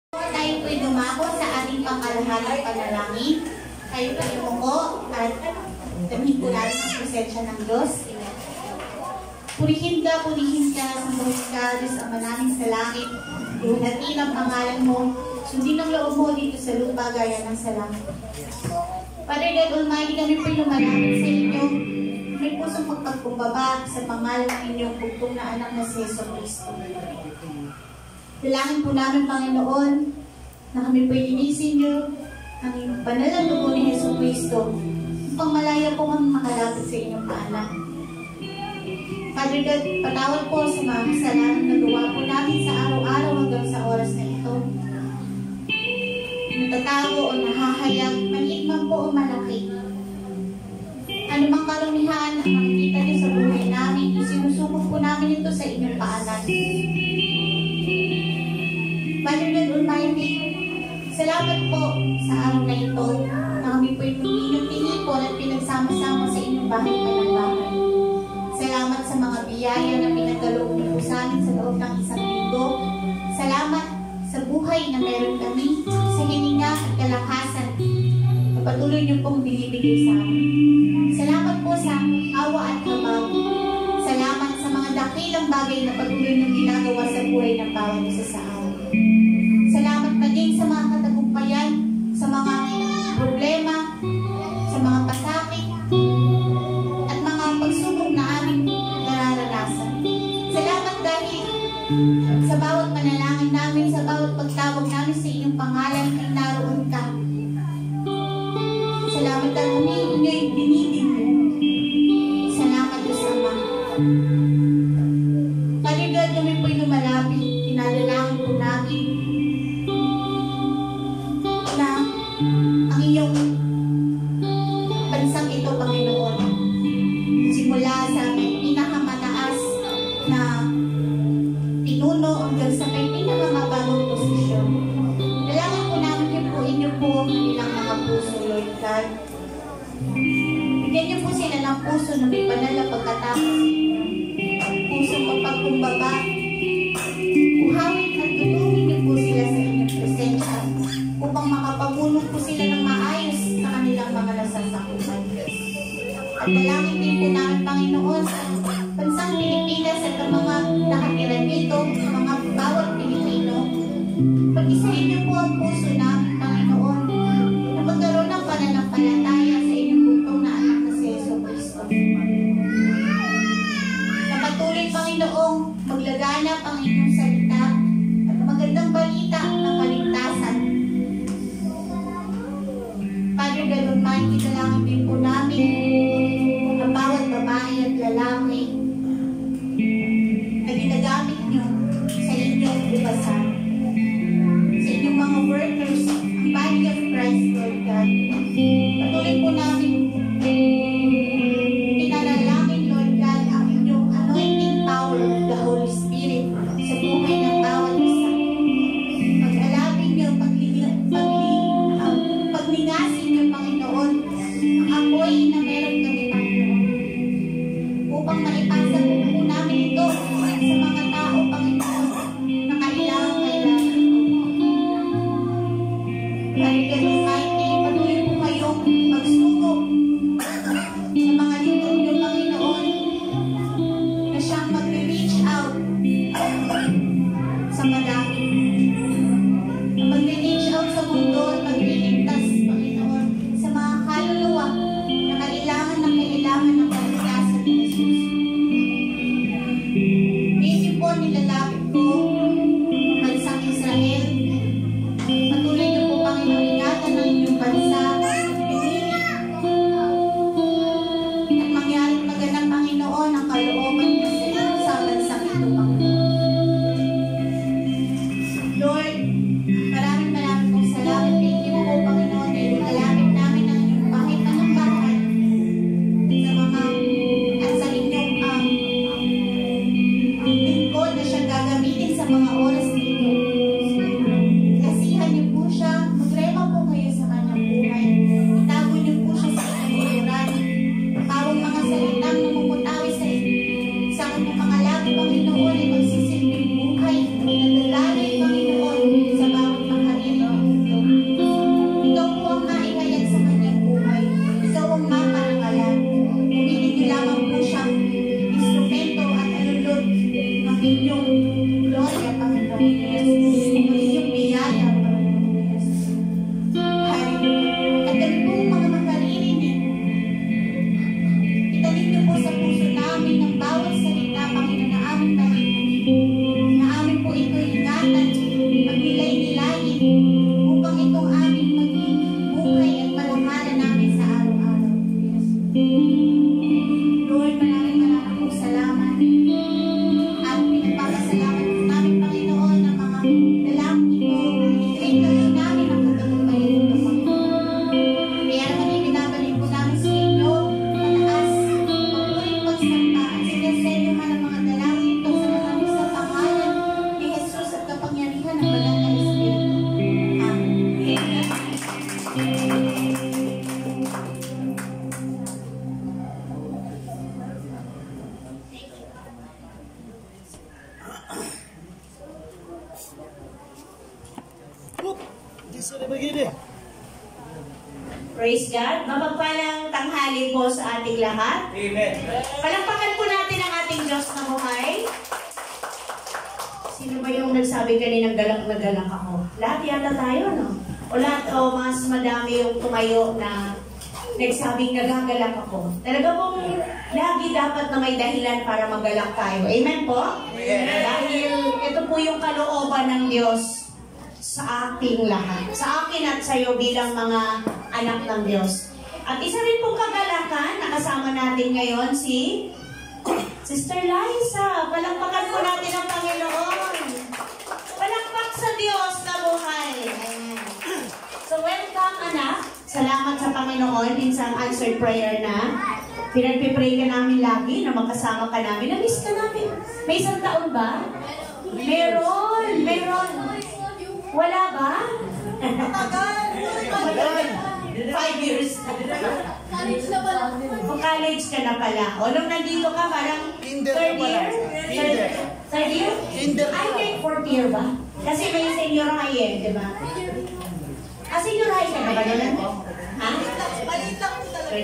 Tayo po'y dumako sa ating pangkalahatang panalangin. Tayo po'y umuko at damhin po natin ang presensya ng Diyos. Purihin ka, sambuhin ka, Diyos ang manaming sa langit. Iunatin ang pangalan mo, sundin ang loob mo dito sa lupa gaya ng sa langit. Father God Almighty, kami po'y lumalapit sa inyo. May pusong pagpagkumbaba sa pangalan ng inyong bugtong na anak na si Jesucristo. Dalangin po namin, Panginoon, na kami po'y linisin niyo ang iyong banal na dugo ni Jesucristo upang malaya po kami makalapit sa inyong paanan. Father God, patawad po sa mga kasalanan na gawa po namin sa araw-araw hanggang sa oras na ito. Natatago o nahahayag, maliit man po o malaki. Ano mang karumihan ang makikita niyo sa buhay namin, isinusubok po namin ito sa inyong paanan. Father God Almighty, salamat po sa araw na ito na kami po'y pinipon at pinagsama-sama sa inyong bahay-bahay. Salamat sa mga biyaya na pinagkaloob niyo po sa amin sa loob ng isang linggo. Salamat sa buhay na meron kami, sa hininga at kalakasan na patuloy niyo pong binibigay sa amin. Salamat po sa awa at habag. Salamat sa mga dakilang bagay na patuloy niyong ginagawa sa buhay ng bawat isa sa amin. Salamat pa din sa mga katagumpayan, sa mga problema, sa mga pasakit, at mga pagsubok na aming nararanasan. Salamat dahil sa bawat panalangin namin, sa bawat pagtawag namin sa inyong pangalan ay naroon ka. Salamat dahil inyo'y binitin mo. Salamat Diyos Ama. Father God, kami po'y lumalapit, tinadalangin po namin na ang iyong bansang ito, Panginoon, simula sa may pinakamataas na pinuno hanggang sa may pinakamababang posisyon. Dalangin po namin inyo po ang ilang mga puso, Lord God. Bigyan niyo po sila ng puso na may banal na pagkatapos, puso magpagkumbaba. Uhawin at tutungin niyo po sila sa inyong presensya upang makapabulong po sila ng maayos sa kanilang mga nasasakupan. At dalangin din po namin, Panginoon, sa bansang Pilipinas at ang mga nakatira dito, sa mga bawat Pilipino. Pag-isahin niyo po ang puso namin, Panginoon, na magkaroon ng pananampalataya sa inyong bugtong na anak na si Jesucristo. Na patuloy, Panginoong, maglaganap ang inyong salita at magandang balita ng kaligtasan. Father God Almighty, dalangin din po namin ang bawat babae at lalaki na ginagamit niyo sa inyong ubasan, sa inyong Praise God. Mapagpalang tanghali po sa ating lahat. Amen. Palakpakan po natin ang ating Diyos na buhay. Sino ba yung nagsabi kaninang galak na galak ako? Lahat yata tayo, no? O lahat, o mas madami yung tumayo na nagsabing nagagalak ako. Talaga pong lagi dapat na may dahilan para magalak tayo. Amen po? Amen. Dahil ito po yung kalooban ng Diyos sa ating lahat. Sa akin at sa iyo bilang mga anak ng Diyos. At isa rin pong kagalakan, nakasama natin ngayon si Sister Liza. Palakpakan po natin ang Panginoon. Palakpak sa Diyos na buhay. Amen. So welcome, anak. Salamat sa Panginoon. Isang answered prayer na. Pinagpipray ka namin lagi na makasama ka namin. Na-miss ka namin. May isang taon ba? Meron. Meron. Wala ba? 5 years. College na pala. College ka na pala. O nung nandito ka, parang third year? Third year? I think fourth year ba? Kasi may senior high eh, di ba? Senior high ka na ba naman? Ha? Maliit lang po talaga.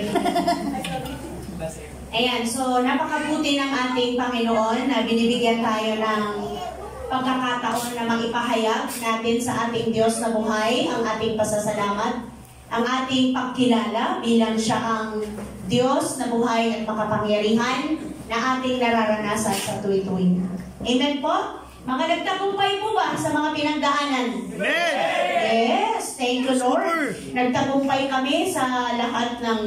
Ayan, so napakabuti ng ating Panginoon na binibigyan tayo ng pagkakataon na magipahayag natin sa ating Diyos na buhay ang ating pasasalamat, ang ating pagkilala bilang siya ang Diyos na buhay at makapangyarihan na ating nararanasan sa tuwi-tuwi. Amen po? Mga nagtagumpay po ba sa mga pinagdaanan? Amen! Yes, thank you Lord. Nagtagumpay kami sa lahat ng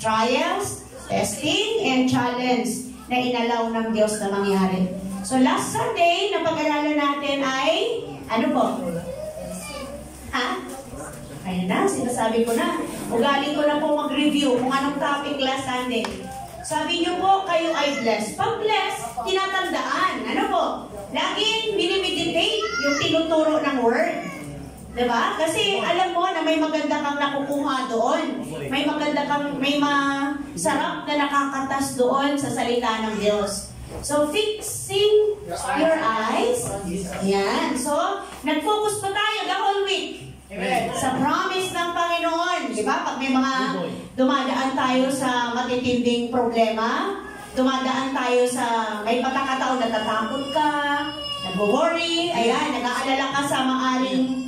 trials, testing, and challenge na inalaw ng Diyos na mangyari. So last Sunday, na pag-aralan natin ay, ano po? Ha? Ayan na, sinasabi ko na. Ugaling ko na po mag-review kung anong topic last Sunday. Sabi niyo po, kayo ay blessed. Pag blessed, tinatandaan. Ano po? Laging minimeditate yung tinuturo ng word. Diba? Kasi alam mo na may maganda kang nakukuha doon. May maganda kang, may masarap na nakakatas doon sa salita ng Diyos. So, fixing your eyes. Yan. So, nag-focus pa tayo the whole week. Sa promise ng Panginoon. Diba? Pag may mga dumadaan tayo sa matitinding problema, dumadaan tayo sa may pagkakataon na natatakot ka, nag-worry, ayan, nag-aalala ka sa maaring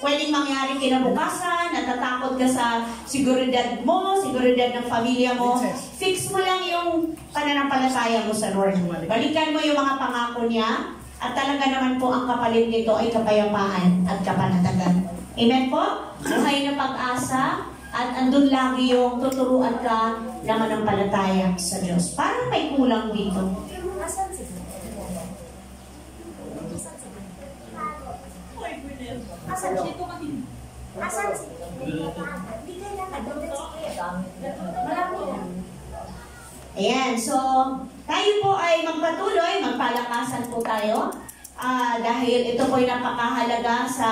pwedeng mangyari kinabukasan, natatakot ka sa seguridad mo, seguridad ng pamilya mo, fix mo lang yung pananampalataya mo sa Lord. Balikan mo yung mga pangako niya, at talaga naman po ang kapalit nito ay kapayapaan at kapanatagan. Amen po? Buhay na pag-asa, at andun lagi yung tuturuan ka na manampalataya sa Diyos. Parang may kulang dito. Asan dito kami? Asan si? Hindi kailangan. Marami lang. Ayan, so tayo po ay magpatuloy, magpalakasan po tayo. Dahil ito po ay napakahalaga sa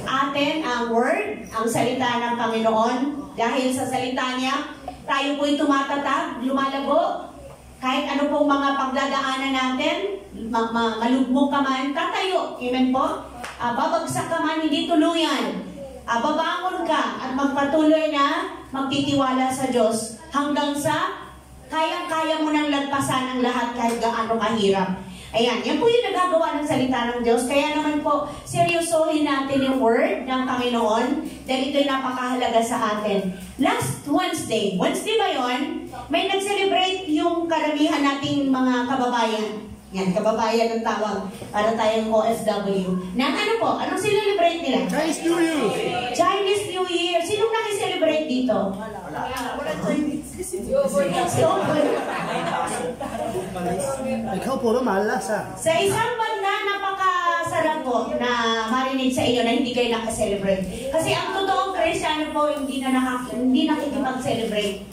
atin, ang word, ang salita ng Panginoon. Dahil sa salita niya, tayo po ay tumatatag, lumalago. Kahit ano pong mga pagdadaanan natin, malugmok ka man, tatayo. Amen po? Babagsak ka man, hindi tuluyan. Babangon ka at magpatuloy na magtitiwala sa Diyos hanggang sa kayang-kaya mo nang lagpasan ang lahat kahit gaano kahirap. Ayan, yan po yung nagagawa ng salita ng Diyos. Kaya naman po, seryosohin natin yung word ng Panginoon dahil ito'y napakahalaga sa atin. Last Wednesday ba yun? May nag-celebrate yung karamihan nating mga kababayan. Yan, kababayan ng tawag para tayong OFW. Na ano po? Anong celebrate nila? Chinese New Year! Chinese New Year. Sinong naki-celebrate dito? Wala Chinese. Ikaw puro malasa. Sa isang banda, napakasarap po na marinig sa inyo na hindi kayo nakaselebrate. Kasi ang totoong Kristiyano po hindi nakikipag-celebrate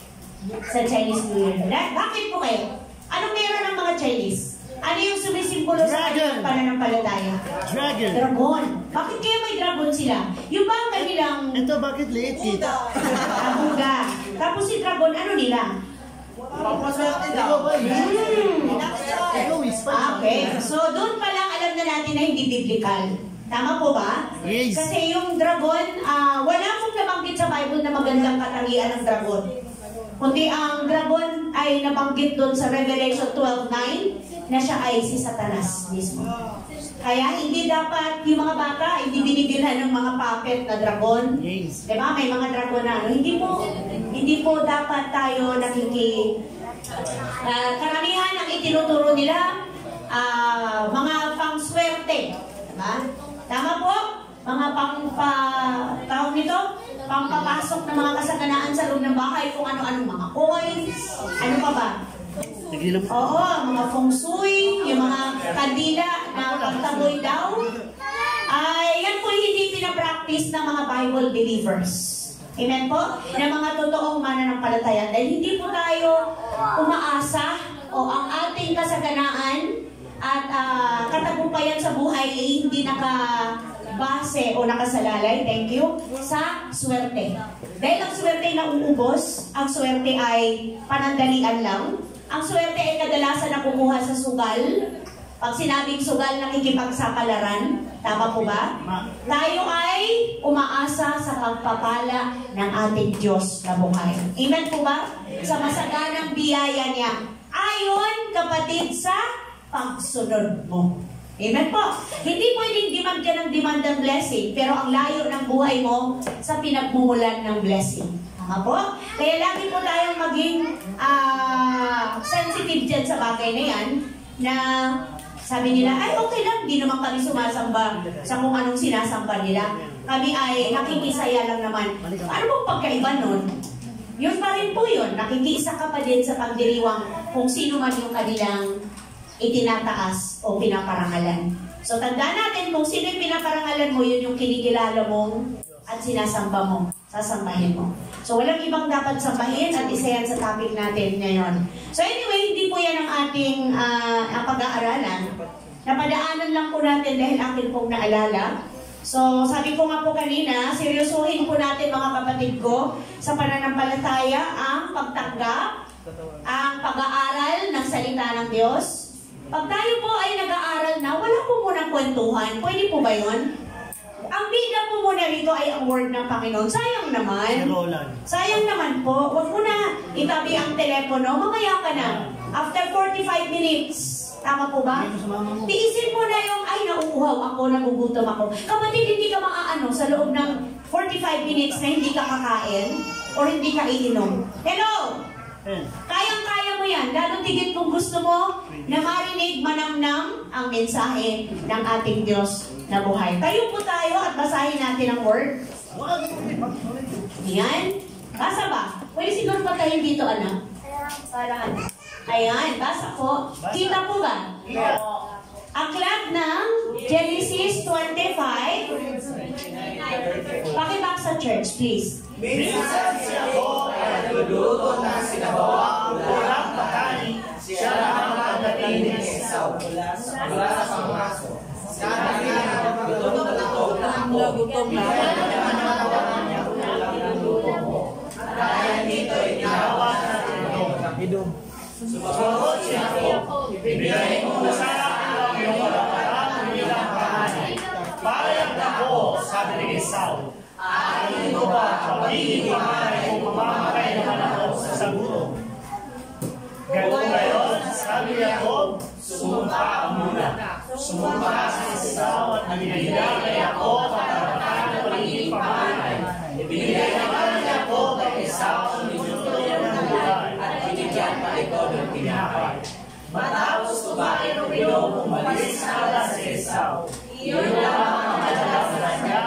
sa Chinese New Year. Bakit po kayo? Anong meron ng mga Chinese? Ano yung sumisimbolo sa kanilang pananampalataya? Dragon. Dragon. Bakit kaya may dragon sila? Yung ba ang kanilang Ito bakit liit dito? Buddha? Tapos si dragon, ano nila? Ikaw ba yun? Ikaw is Okay. So, doon pa lang alam na natin na hindi biblical. Tama po ba? Yes. Kasi yung dragon, wala pong nabanggit sa Bible na magandang katangian ng dragon. Kundi ang dragon ay nabanggit doon sa Revelation 12:9 na siya ay si Satanas mismo. Kaya hindi dapat yung mga bata hindi binibilhan ng mga puppet na dragon. Yes. Diba? May mga dragon na ano. Hindi po dapat tayo karamihan ang itinuturo nila mga pangswerte. Diba? Tama po? Mga tawag nito? Pampapasok ng mga kasaganaan sa loob ng bahay kung ano-ano, mga coins, ano pa ba? Oo, mga feng shui, yung mga kandila na pagtaboy daw. Yan po hindi pinapractice ng mga Bible believers. Amen po? Na mga totoong mananampalataya. Dahil hindi po tayo umaasa o ang ating kasaganaan at katagumpayan sa buhay ay hindi nakabase o nakasalalay, thank you, sa swerte. Dahil ang swerte ay nauubos, ang swerte ay panandalian lang, ang swerte ay kadalasan nakukuha sa sugal. Pag sinabing sugal, nakikipagsapalaran. Tama po ba? Tayo ay umaasa sa pagpapala ng ating Diyos na buhay. Amen po ba? Sa masaganang biyaya niya. Ayon, kapatid, sa pagsunod mo. Amen po. Hindi pwedeng demand ka ng demand ng blessing, pero ang layo ng buhay mo sa pinagmumulan ng blessing. Tama po? Kaya lagi po tayong maging sensitive dyan sa bagay na yan, na sabi nila, ay okay lang, di naman kami sumasamba sa kung anong sinasamba nila. Kami ay nakikisaya lang naman. Ano bang pagkaiba nun? Yun pa rin po yun. Nakikiisa ka pa din sa pagdiriwang kung sino man yung kanilang itinataas o pinaparangalan. So tandaan natin kung sino yung pinaparangalan mo, yun yung kinikilala mo at sinasamba mo, sasambahin mo. So walang ibang dapat sambahin at isa yan sa topic natin ngayon. So anyway, hindi po yan ang ating pag-aaralan. Napadaanan lang po natin dahil akin pong naalala. So sabi ko nga po kanina, seryosohin po natin mga kapatid ko sa pananampalataya ang pagtanggap, ang pag-aaral ng salita ng Diyos. Pag tayo po ay nag-aaral na, wala po munang kwentuhan. Pwede po ba yun? Ang bida po muna rito ay ang word ng Panginoon. Sayang naman. Sayang naman po. Huwag mo na itabi ang telepono. Mamaya ka na. After 45 minutes. Tama po ba? Tiisin mo na yung, ay, nauuhaw ako, nagugutom ako. Kapatid, hindi ka maaano sa loob ng 45 minutes na hindi ka kakain or hindi ka iinom. Hello? Kayang-kaya mo yan. Lalo tigit kung gusto mo na marinig manamnam ang mensahe ng ating Diyos na buhay. Tayo po tayo at basahin natin ang word. Ayan. Basa ba? Pwede siguro patayin dito, anak. Ayan, basa po. Kita po ba? Aklat ng Genesis 25. Pakibaksa church, please. Minsan si Jacob ay nagluluto ng sinabawang ulang pagkain. Siya ang pagdating ni Esau mula sa pangmaso. Sana niya gutom na dahil dito itinawas na tinong. Sumagot si Jacob, ibigay mo sa akin ang iyong kalapatan ng ilang pagkain. Payag ako, sabi ni Esau. Ayon mo ba, magiging pamahay kung mamamatay naman ako sa sagutom? Ganoon ngayon, sabi ni Jacob, sumumpa ka muna. Sumumpa si Esau at ibinigay kay Jacob ang karapatan ng pagiging pamahay. Ibinigay naman ni Jacob kay Esau ang minuto ng buhay at binigyan pa ito ng tinapay. Matapos kumain ng bilog, umalis na alas si Esau. Iyon lamang ang madalas na niya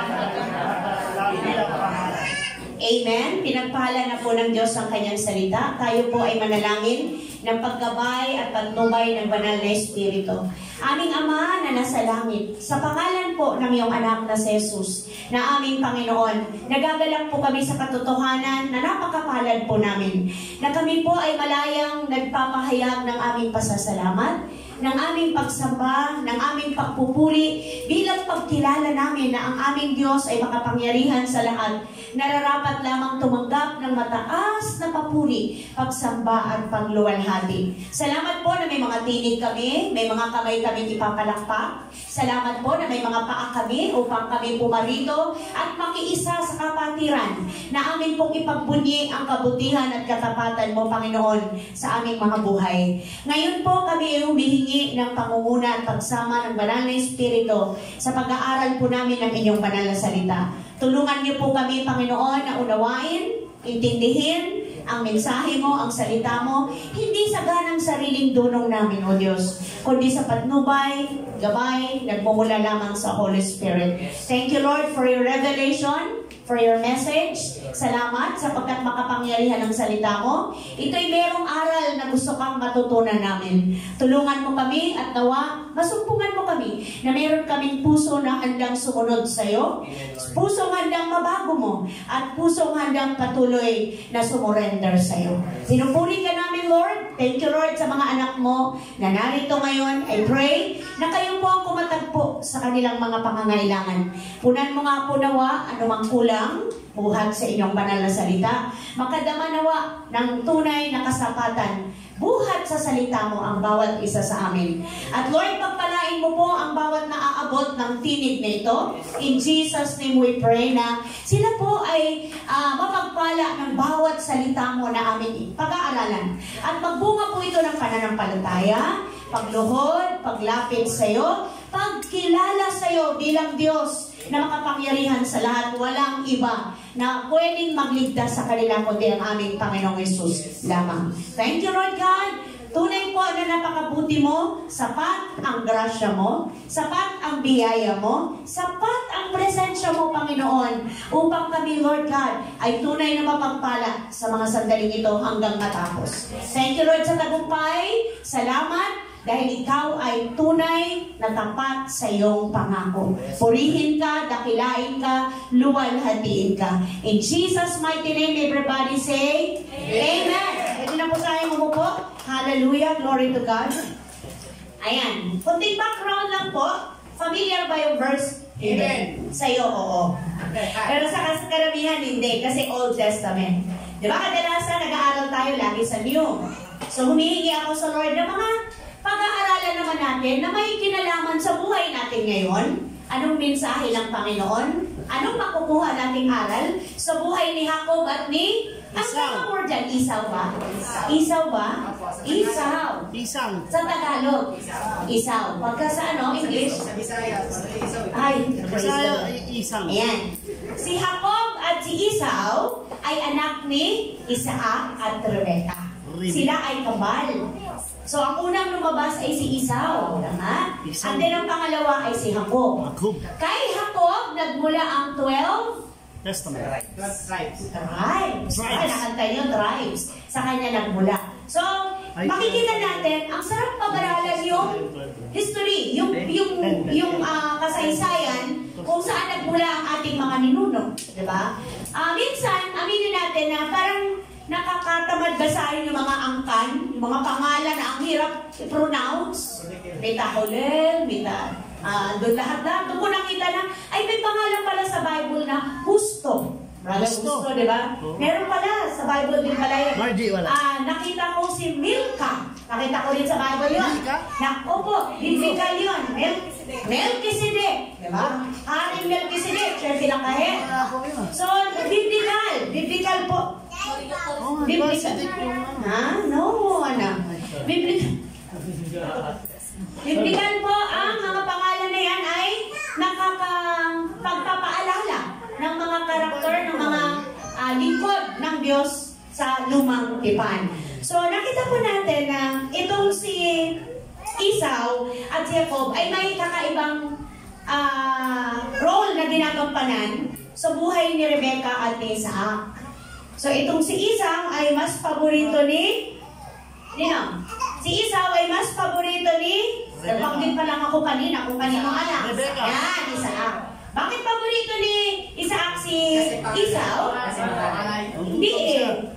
Amen. Pinagpala na po ng Diyos ang kanyang salita. Tayo po ay manalangin ng paggabay at pagtubay ng banal na Espiritu. Aming Ama na nasa langit, sa pangalan po ng iyong anak na si Jesus, na aming Panginoon, nagagalak po kami sa katotohanan na napakapalad po namin, na kami po ay malayang nagpapahayag ng aming pasasalamat ng aming pagsamba, ng aming pagpupuri, bilang pagkilala namin na ang aming Diyos ay makapangyarihan sa lahat. Nararapat lamang tumanggap ng mataas na papuri, pagsamba at pagluwalhati. Salamat po na may mga tinig kami, may mga kamay kami ipapalakpak. Salamat po na may mga paa kami upang kami pumarito at makiisa sa kapatiran na amin pong ipagbunyi ang kabutihan at katapatan mo, Panginoon, sa aming mga buhay. Ngayon po kami ay humihingi ng pangunguna at pagsama ng Banal na Espiritu sa pag-aaral po namin ng inyong banal na salita. Tulungan niyo po kami, Panginoon, na unawain, intindihin ang mensahe mo, ang salita mo, hindi sa ganang sariling dunong namin, O Diyos, kundi sa patnubay, gabay, nagmumula lamang sa Holy Spirit. Thank you, Lord, for your revelation, for your message. Salamat sapagkat makapangyarihan ang salita mo. Ito'y merong aral na gusto kang matutunan namin. Tulungan mo kami at nawa, masumpungan mo kami na meron kaming puso na handang sumunod sa iyo, pusong handang mabago mo, at pusong handang patuloy na sumurrender sa iyo. Pinupuri ka namin, Lord. Thank you, Lord, sa mga anak mo na narito ngayon. I pray na kayo po ang kumatagpo sa kanilang mga pangangailangan. Punan mo nga po nawa, anumang kulang, buhat sa inyong banal na salita. Makadama nawa ng tunay na kasapatan. Buhat sa salita mo ang bawat isa sa amin. At Lord, pagpalain mo po ang bawat naaabot ng tinig na ito. In Jesus' name we pray na sila po ay mapagpala ng bawat salita mo na amin pag-aaralan. At magbunga po ito ng pananampalataya, pagluhod, paglapit sa iyo, pagkilala sa iyo bilang Diyos na makapangyarihan sa lahat. Walang iba na pwedeng magligtas sa kanila kundi ang aming Panginoong Yesus lamang. Thank you, Lord God. Tunay po na napakabuti mo, sapat ang grasya mo, sapat ang biyaya mo, sapat ang presensya mo, Panginoon, upang kami, Lord God, ay tunay na mapagpala sa mga sandaling ito hanggang matapos. Thank you, Lord, sa tagumpay. Salamat dahil ikaw ay tunay na tapat sa iyong pangako. Purihin ka, dakilain ka, luwalhatiin ka. In Jesus' mighty name, everybody say, Amen. Pwede na po tayo umupo. Hallelujah, glory to God. Ayan, kunting background lang po. Familiar ba yung verse? Amen. Sa iyo, oo. Pero sa karamihan, hindi. Kasi Old Testament. Di ba kadalasan nag-aaral tayo lagi sa New? So humihingi ako sa Lord ng mga pag-aaralan naman natin na may kinalaman sa buhay natin ngayon. Anong mensahe ng Panginoon? Anong makukuha nating aral sa buhay ni Jacob at ni... Ang tamang word dyan, Isaw ba? Isaw ba? Isaw. Isang. Sa Tagalog, Isaw. Pagka sa English? Ay, Bisaya, isang. ayan. Si Jacob at si Isaw ay anak ni Isaac at Rebecca. Sila ay kabal. So, ang unang lumabas ay si Isaw. Tama? At din ang pangalawa ay si Jacob. Kay Jacob, nagmula ang 12 Testament. tribes. Nakantay yung tribes. Sa kanya nagmula. So, makikita natin, ang sarap pag-aralan yung history, yung kasaysayan kung saan nagmula ang ating mga ninuno. Diba? Minsan, aminin natin na parang nakakatamad basahin yung mga angkan, yung mga pangalan na ang hirap i-pronounce. Mita Holel, Mita, doon lahat na. Doon ko nakita na, ay may pangalan pala sa Bible na Justo. Gusto, di ba? Meron pala sa Bible din pala yun. Margie, wala. Nakita ko si Milka. Nakita ko rin sa Bible yun. Opo, biblical yun. Melchizedek. Di ba? Haring Melchizedek. Siya silang kahit. So, biblical. Biblical po. Biblical. No, anak. Biblical po ang mga pangalan na yan ay nakakapagpapaalala ng mga karakter, ng mga lingkod ng Diyos sa lumang tipan. So, nakita po natin na itong si Esau at si Jacob ay may kakaibang role na ginagampanan sa buhay ni Rebecca at ni Isaac. So, itong si Esau ay mas paborito ni si Esau ay mas paborito ni nabanggit pa lang ako kanina kung kaninong anak. Yan, Isaac. Bakit paborito ni Isaac si Esau? Hindi eh.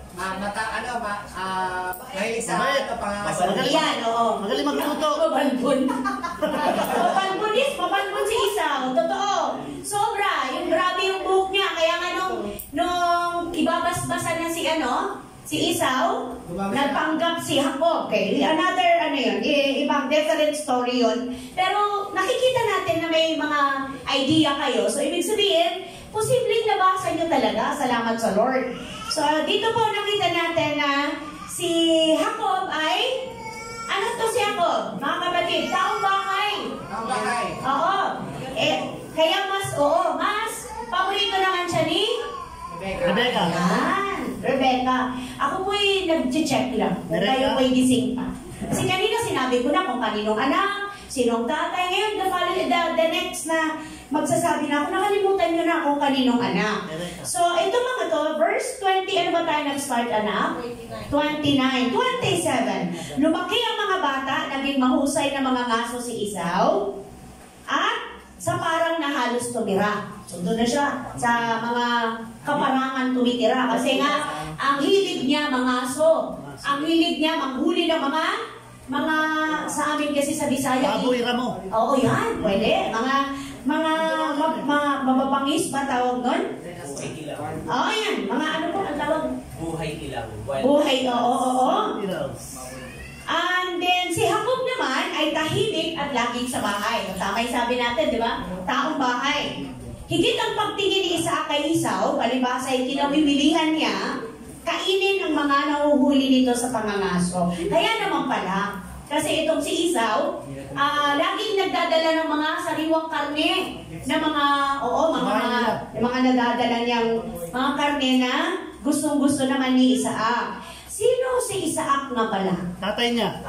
Mahilig sa pangangasawa. Yan, oo. Magaling magluto. Mabalbon. Mabalbon si Isaw. Totoo. Sobra. Yung grabe yung buhok niya. Kaya nga nung ibabasbasan na si Isaw, nagpanggap si Jacob. Okay, another, ibang different story yun. Pero nakikita natin na may mga idea kayo. So, ibig sabihin, posibleng nabasa nyo talaga. Salamat sa Lord. So, dito po nakita natin na si Jacob ay, ano to si Jacob? Mga kapatid, taong bahay. Oo. Kaya mas paborito naman siya ni Rebecca. Rebecca. Ako po'y nag-check lang. Kung kayo po'y gising pa. Kasi kanina sinabi ko na kung kaninong anak, sinong tatay. Ngayon, the next na magsasabi na ako, nakalimutan nyo na kung kaninong anak. So, ito mga to, verse 20, ano ba tayo nag-start, anak? 29. 27. Lumaki ang mga bata, naging mahusay na mga ngaso si Isaw, at sa parang na halos tumira. So, doon na siya sa mga kaparangan tumitira. Kasi nga, ang hilig niya mangaso. Ang hilig niya manghuli ng mga sa amin kasi sa Bisaya. Baboy ramo. Oo, yan. Pwede. Mga mababangis ba tawag nun? Oo, yan. Mga ano po ang tawag? Buhay ilang. Buhay, oo. And then, si Jacob naman ay tahimik at laging sa bahay. Tama yung sabi natin, di ba? Taong bahay. Higit ang pagtingin ni Isaac kay Isaw, palibasa ay kinawimilihan niya, kainin ang mga nahuhuli nito sa pangangaso. Kaya naman pala, kasi itong si Isaw, laging nagdadala ng mga sariwang karne na mga nadadala niyang mga karne na gustong-gusto naman ni Isaac. Sino si Isaac nga pala? Tatay niya.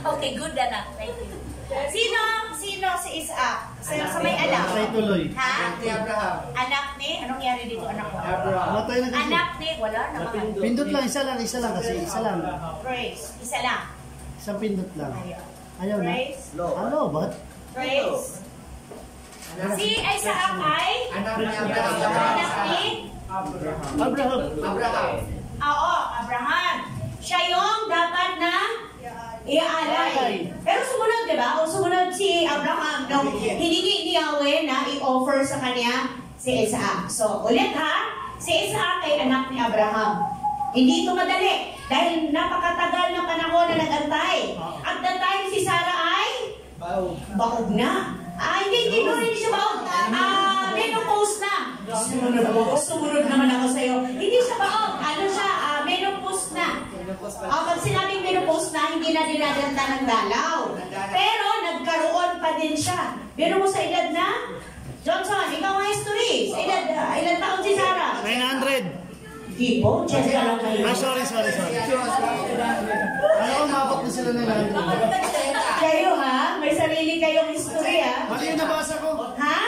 Okay, good anak. Thank you. Sino si Isaac? Sa may anak? Tatay tuloy. Ha? Abraham. Anak ni? Anong nangyari dito anak ko? Tatay na kasi. Anak ni? Wala naman. Pindot lang, isa lang kasi. Isa lang. Praise. Isa lang. Isang pindot lang. Ayaw na. Praise. Ano, bakit? Praise. Si Isaac ay? Anak ni Abraham. Anak ni? Abraham. Oo, Abraham. Siya yung dapat na iaalay. Pero sumunod, di ba? O sumunod si Abraham nung hiningi ni Yahweh na i-offer sa kanya si Isaac. So, ulit ha, si Isaac ay anak ni Abraham. Hindi ito madali dahil napakatagal na panahon na nag-antay. At the time si Sarah ay baog na. Hindi siya baog. Menopause na. Sumunod naman ako sa'yo. Hindi siya baog. Ano siya? Menopause na. Pag sinabing menopause na, hindi na dinadanta ng dalaw. Pero nagkaroon pa din siya. Pero mo sa edad na? Johnson, ikaw ang history. Sa edad, ilan taon si Sarah? 900. Hindi po, just ka lang kayo. Sorry. Ano, umabot na sila ng 900. Kayo ha? May sarili kayong history ha? Mali yung nabasa ko. Ha?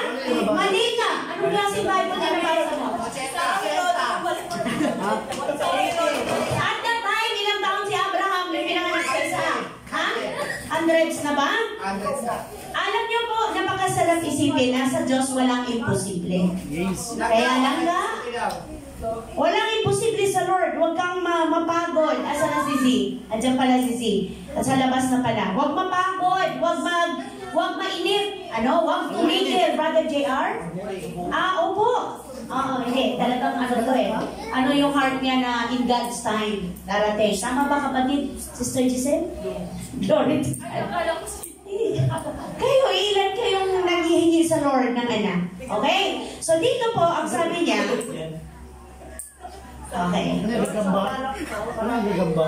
Mali nga. Anong klaseng Bible na nabasa mo? At that time, ilang taon si Abraham na pinanganak sa Isaac? Ha? Hundreds na ba? Alam niyo po, napakasarap isipin na sa Diyos walang imposible. Yes. Kaya lang nga, walang imposible sa Lord. Huwag kang mapagod. Asa na si Z? Andiyan pala si Z. At sa labas na pala. Huwag mapagod. Huwag mainip. Huwag tumigil. Brother JR? Opo. Hindi. Talagang ano to eh. Ano yung heart niya na in God's time. Darating. Tama ba kapatid? Sister Giselle? Glory to God. Kayo, ilan kayong naghihingi sa Lord ng anak? Okay? So dito po, ang sabi niya, okay. Ano yung gagamba?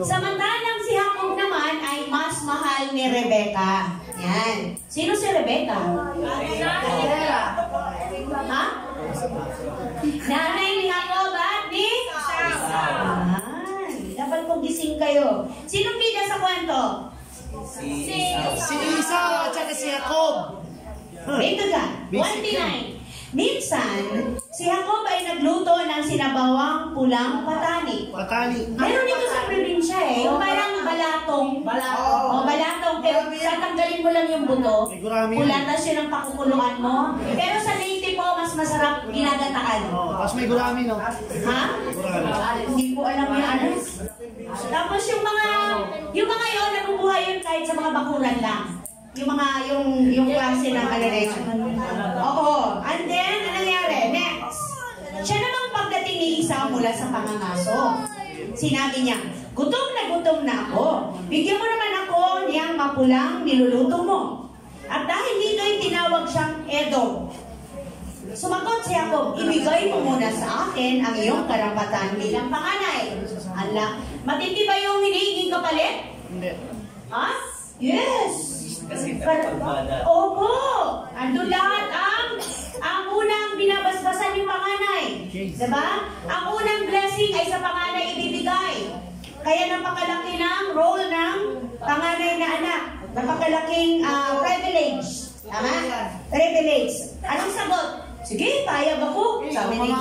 Samantalang si Jacob naman ay mas mahal ni Rebecca. Yan. Sino si Rebecca? Ha? Nanay ni Jacob at ni? Dapat kong gising kayo. Sinong bida sa kwento? Si Isa at saka si Jacob. Ito dyan. 29. Minsan, si Jacob ay nagluto ng sinabawang pulang patani. Meron dito sa probinsya eh. Yung parang balatong. Balatong. Pero tatanggalin mo lang yung buto, May gurami yun. pulatas yun ang pakukuluan mo. Pero sa native po, mas masarap ginagataan. Tapos may gurami, no? Ha? Gurami. Hindi ko alam yung ano. Tapos yung mga yun, nabubuhay yun kahit sa mga bakuran lang. Yung klase ng alarecho. Oo. And then, ano nangyari? Next. Siya namang pagdating ni Isa mula sa pangangaso. Sinabi niya, gutom na ako. Bigyan mo naman ako niyang mapulang niluluto mo. At dahil dito'y tinawag siyang Edom. Sumagot si Jacob, ibigay mo muna sa akin ang iyong karapatan bilang panganay. Ala, matindi ba yung hinihingi kapalit? Hindi. Ha? Yes! Opo! Andun lahat ang unang binabasbasan yung panganay. Diba? Ang unang blessing ay sa panganay ibibigay. Kaya napakalaki ng role ng panganay na anak. Napakalaking privilege. Tama? Privilege. Anong sagot? Sige, payag ako. Sabi ni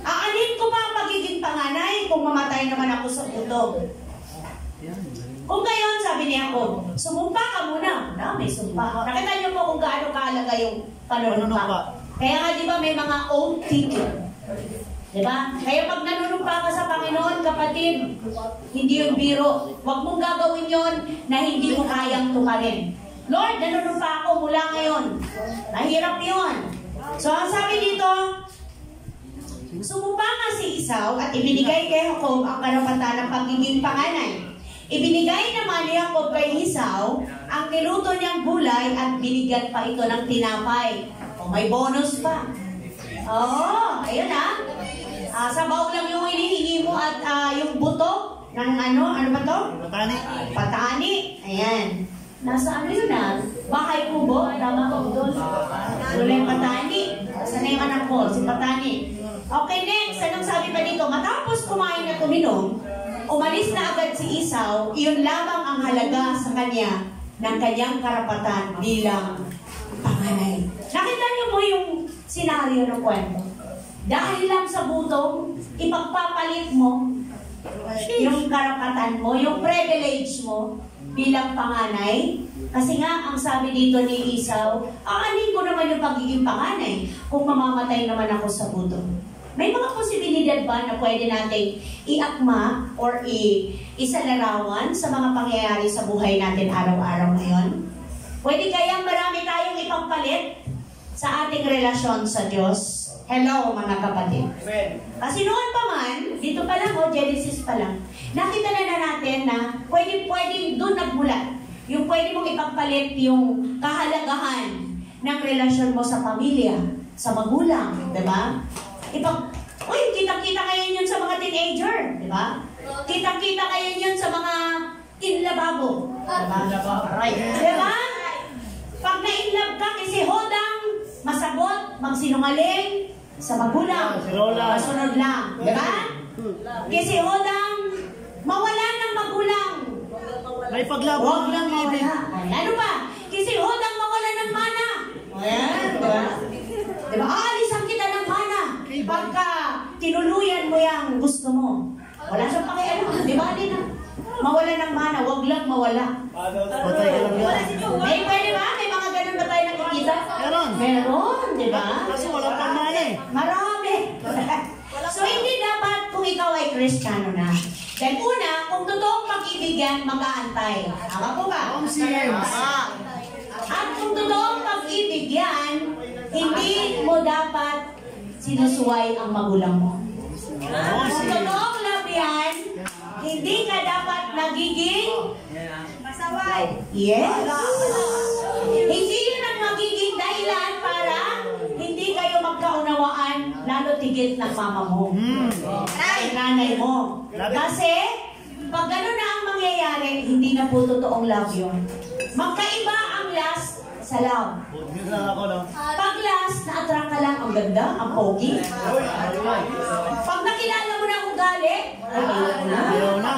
aanin ko pa ang pagiging panganay kung mamatay naman ako sa gutom. Kung gayon, sabi niya ako, sumumpa ka muna. Na, may sumpa. Nakita niyo po kung gaano kahalaga yung panunumpa. Kaya nga, di ba, may mga oath taking. Di ba? Kaya pag nanunumpa ka sa Panginoon, kapatid, hindi yung biro. Huwag mong gagawin yon na hindi mo kayang tumarin. Lord, nanunumpa ako mula ngayon. Nahirap yon. So, ang sabi dito, sumumpa nga si Esau at ibinigay kay Jacob ang karapatan ng pagiging panganay. Ibinigay naman ni Jacob kay Esau ang niluto niyang gulay at binigyan pa ito ng tinapay. O may bonus pa. Oo, ayun ha. Sabaw lang yung hinihingi mo at yung buto ng ano ba to? Patani. Patani. Ayan. Nasa ano yun na? Bahay kubo. Tama ko doon. Gulay patani. Sana yung anak ko, si Patani. Okay, next. Anong sabi pa dito? Matapos kumain at uminom, umalis na agad si Esau, iyon lamang ang halaga sa kanya ng kanyang karapatan bilang panganay. Nakita niyo po yung senaryo ng kwento. Dahil lang sa butong, ipagpapalit mo yung karapatan mo, yung privilege mo bilang panganay. Kasi nga, ang sabi dito ni Esau, aanin ko naman yung pagiging panganay kung mamamatay naman ako sa butong. May mga posibilidad ba na pwede natin iakma or isalarawan sa mga pangyayari sa buhay natin araw-araw ngayon? Pwede kaya marami tayong ipagpalit sa ating relasyon sa Diyos? Hello, mga kapatid. Kasi noon pa man, dito pa lang, Genesis pa lang, nakita na natin na pwede doon nagmula. Yung pwede mong ipagpalit yung kahalagahan ng relasyon mo sa pamilya, sa magulang, di ba? Kitang-kita kayo yun sa mga teenager, di ba? Kitang-kita kayo yun sa mga inlababo, di ba? Di ba? Pag na-inlove ka, kasi hodang masagot, magsinungaling sa magulang, masunod lang, di ba? Kasi hodang mawala ng magulang, May paglabo. huwag lang mawala. Ano pa? Kasi hodang mawala ng mana. Ayan, di ba? Di ba? Aalisan kita ng mana. Pagka tinuluyan mo yung gusto mo. Wala siyang pakialam. Di ba? Di na. Mawala ng mana. Huwag lang mawala. Patay ka lang yan. May pwede ba? May mga ganun ba tayo nakikita? Meron. Meron, di ba? Kasi walang pamana eh. Marami. So, hindi dapat kung ikaw ay Kristiyano na. Dahil una, kung totoong pag-ibig yan, mag-aantay. Tama po ba? At kung totoong pag-ibig yan, hindi mo dapat sinusuway ang magulang mo. Kung totoong love yan, hindi ka dapat nagiging Masaway. yes. Hindi yun ang magiging dahilan para hindi kayo magkaunawaan, lalo tigit ng mama mo. Ay, nanay mo. Kasi, pag gano'n na ang mangyayari, hindi na po totoong love yun. Magkaiba ang last sa love. Yun lang ako, no? Pag last, na-attract ka lang, ang ganda, ang pogi. Pag nakilala mo na ugali, Ayaw na.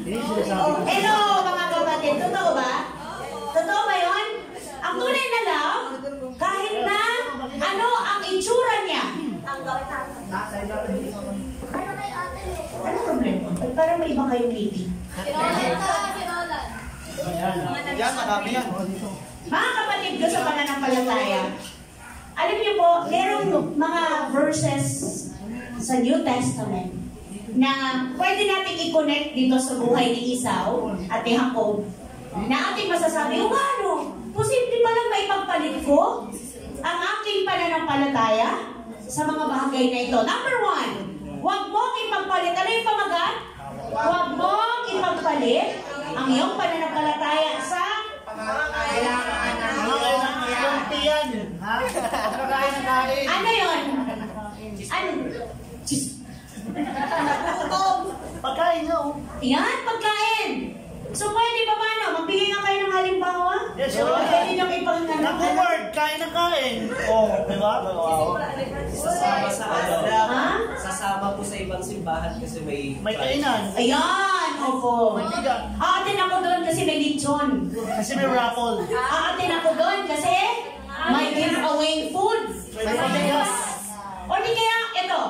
Hindi sinasabi ko. hello mga kapatid, totoo ba? Totoo ba yun? Ang tunay na love, kahit na ano ang itsura niya. Ano problema? Parang may iba kayong meeting. Yan, marami yan. Mga kapatid ko sa pananampalataya, alam niyo po, merong mga verses sa New Testament na pwede natin i-connect dito sa buhay ni Esau at ni Jacob na ating masasabi, ano, posible pa lang maipagpalit ko ang aking pananampalataya sa mga bagay na ito. Number 1, huwag mong ipagpalit. Ano yung pamagat? Huwag mong ipagpalit ang iyong pananampalataya sa Kailangan yung tiyan. Ha? Pagkakain ng kain. ano yun? Ano? Pagkain nyo. Yan, pagkain. So, pwede ba paano? Magbigay nga kayo ng halimbawa? Yes, sir. Pwede nyo ipagkain. Naku, Lord, kain ng kain. Oh, di ba? Sasama sa Ha? Sasama po sa ibang simbahan kasi May kainan. Ayan, opo. May bigas. Aatin ako doon kasi may lechon. Kasi may raffle. Aatin ako doon kasi may giveaway food. May bigas. O di kaya, ito.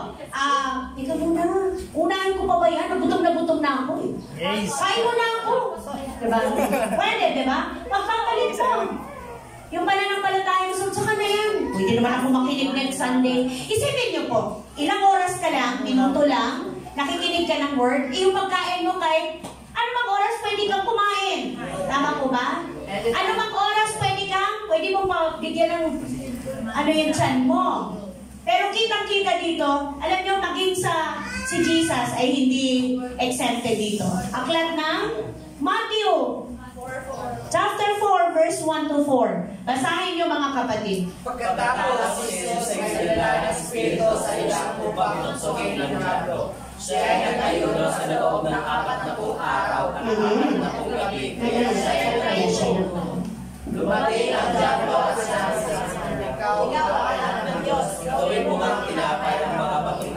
Ikaw muna. Unahin ko pa ba yan? Nagutom na ako eh. Yes. Kain mo na ako. Diba? Pwede, diba? Magpapalit mo. Yung pananampalataya mo, saka na yan. Pwede naman ako makinig next Sunday. Isipin niyo po, ilang oras ka lang, minuto lang, nakikinig ka ng word, yung pagkain mo kahit anumang oras pwede kang kumain. Tama po ba? Anumang oras pwede mong mabigyan ng ano yung tiyan mo. Pero kitang-kita dito, alam nyo, maging si Jesus ay hindi exempted dito. Aklat ng Matthew, chapter 4, verse 1 to 4. Basahin nyo mga kapatid. Pagkatapos si Jesus ay nagdala ng Espiritu sa ilang upang lunsugin ng mundo. Siya ay nag-ayuno sa loob ng 40 araw at 40 gabi. Kaya siya ay nag-ayuno. Dumating ang Diablo at sinabi sa kanya, ikaw ang anak ng Diyos. Gawin mo ang tinapay ng mga batong.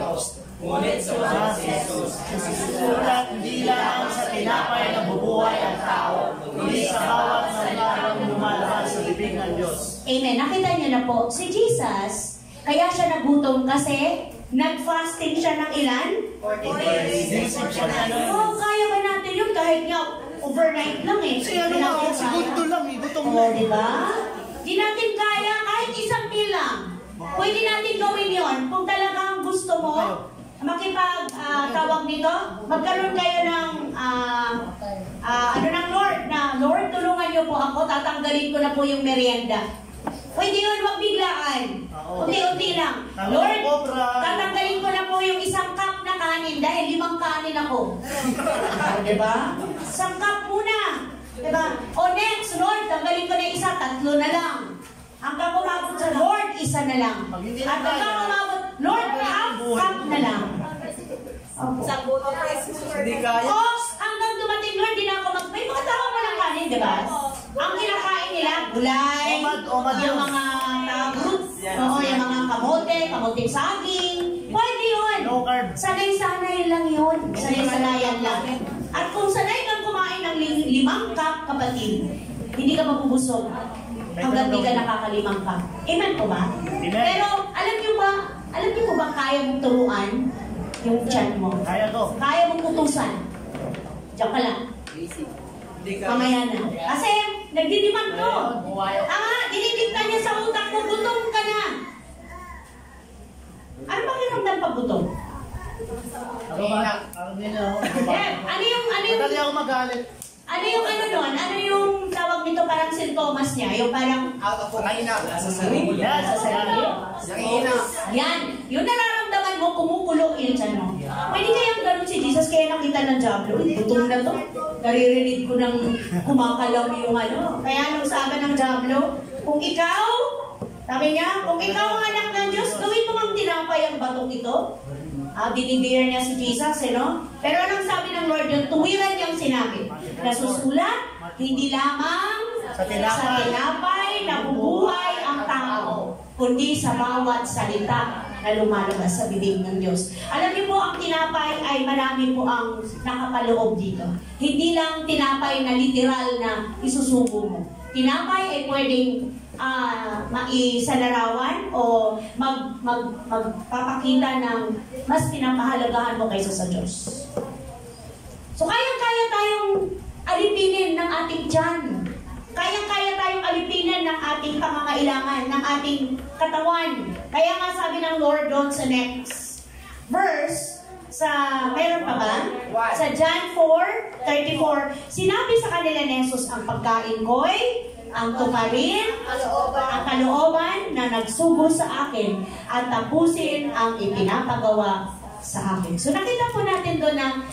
Ngunit sumagot si Jesus. Susulat hindi lang sa tinapay na bubuhay ang tao, hindi sa bawat salitang lumalabas sa bibig ng Diyos. Amen. Nakita niyo na po, si Jesus, kaya siya nagutom kasi nag-fasting siya ng ilan? 40 days. Oh, kaya ba natin yun kahit nga overnight lang eh. Kasi ano nga, segundo lang eh, gutom Oo, lang. di ba? Di natin kaya kahit isang meal lang. Pwede natin gawin yon kung talagang gusto mo tawag nito, magkaroon kayo ng ng Lord, na Lord, tulungan niyo po ako, tatanggalin ko na po yung merienda. Pwede yun, wag biglaan. Unti-unti lang. Lord, tatanggalin ko na po yung isang cup na kanin dahil 5 kanin ako. Diba? Isang cup muna. Diba? O next, Lord, tanggalin ko na isa, 3 na lang. Hanggang umabot sa Lord, 1 na lang. At hanggang umabot, Lord, half cup na lang. Hindi kaya. O, hanggang dumating, Lord, di na ako may mga tao mo ng kanin, diba? Ang kinakain nila, gulay, yung mga fruits, yung mga kamote saging. Pwede yun. No carb. Sanay-sanay lang yun. Sanay-sanayan lang. At kung sanay kang kumain ng 5 cup, kapatid, hindi ka mabubusog hanggang di ka nakaka-5 cup. Amen po ba? Amen. Pero alam niyo po ba kaya mong turuan yung tiyan mo? Kaya to. Kaya mong utusan. Diyan ka lang. Mamaya na. Kasi nagdidimand ko. Dinidikta niya sa utak mo, gutom ka na. Ano ba kinamdan pag gutom? Ako ba? Ako nila. Ano yung Madali ako magalit. Ano yung tawag nito parang sintomas niya? Yung parang Sa sarili. Yan, sa sarili. yan. Yung nararamdaman mo, kumukulo yung tiyan mo. Pwede kayang ganun si Jesus, kaya nakita ng Diablo. Gutom na to. Naririnig ko ng kumakalaw yung ano. Kaya nung sabi ng Diablo, kung ikaw, sabi niya, kung ikaw ang anak ng Diyos, gawin mo ang tinapay ang batong ito. Dinibigyan niya si Jesus, no? Pero anong sabi ng Lord yun? Tuwiran niyang sinabi. Nasusulat, hindi lamang Sa tinapay nabubuhay ang tao, kundi sa bawat salita na lumalabas sa bibig ng Diyos. Alam niyo po, ang tinapay ay marami po ang nakapaloob dito. Hindi lang tinapay na literal na isusubo mo. Tinapay ay pwedeng maisalarawan o magpapakita ng mas pinapahalagahan mo kaysa sa Diyos. So kayang-kaya tayong alipinin ng ating tiyan. Kaya-kaya tayong alipinin ng ating pangangailangan, ng ating katawan. Kaya nga sabi ng Lord doon sa next verse, meron pa ba? Sa John 4:34, sinabi sa kanila ni Jesus, ang pagkain ko'y ang tuparin, ang kalooban na nagsugo sa akin at tapusin ang ipinapagawa sa akin. So nakita po natin doon na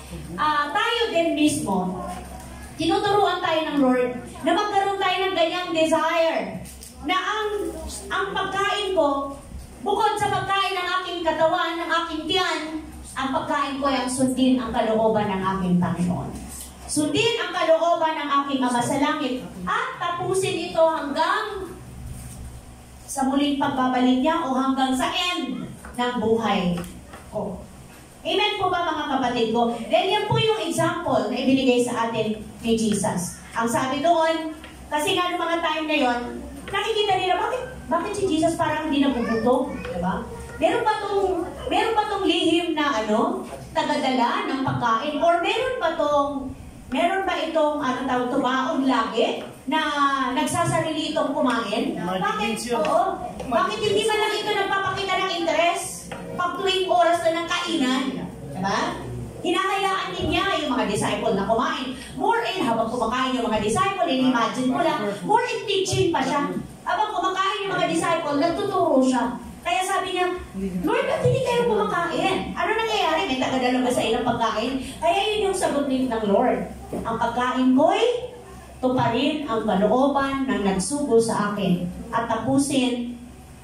tayo din mismo, tinuturuan tayo ng Lord na magkaroon tayo ng ganyang desire na ang pagkain ko, bukod sa pagkain ng aking katawan, ng aking tiyan, ang pagkain ko ay ang sundin ang kalooban ng aking Panginoon. Sundin ang kalooban ng aking Ama sa langit at tapusin ito hanggang sa muling pagbabalik niya o hanggang sa end ng buhay ko. Amen po ba mga kapatid ko? Then yan po yung example na ibinigay sa atin ni Jesus. Ang sabi doon, kasi nga noong mga time na yon, nakikita nila, bakit si Jesus parang hindi nabubutog? Diba? Meron ba tong lihim na tagadala ng pagkain? Or meron ba itong tumaon lagi na nagsasarili itong kumain? Bakit? Oo. Bakit hindi man lang ito nagpapakita ng interest pag tuwing oras na ng kainan? Diba? Hinahayaan din niya yung mga disciple na kumain. More in, habang kumakain yung mga disciple, imagine ko lang, more in teaching pa siya. Habang kumakain yung mga disciple, nagtuturo siya. Kaya sabi niya, Lord, ba't hindi kayo kumakain? Ano nangyayari? May tagadala ba sa ilang pagkain? Kaya yun yung sagot ng Lord. Ang pagkain ko'y tuparin ang kalooban ng nagsugo sa akin at tapusin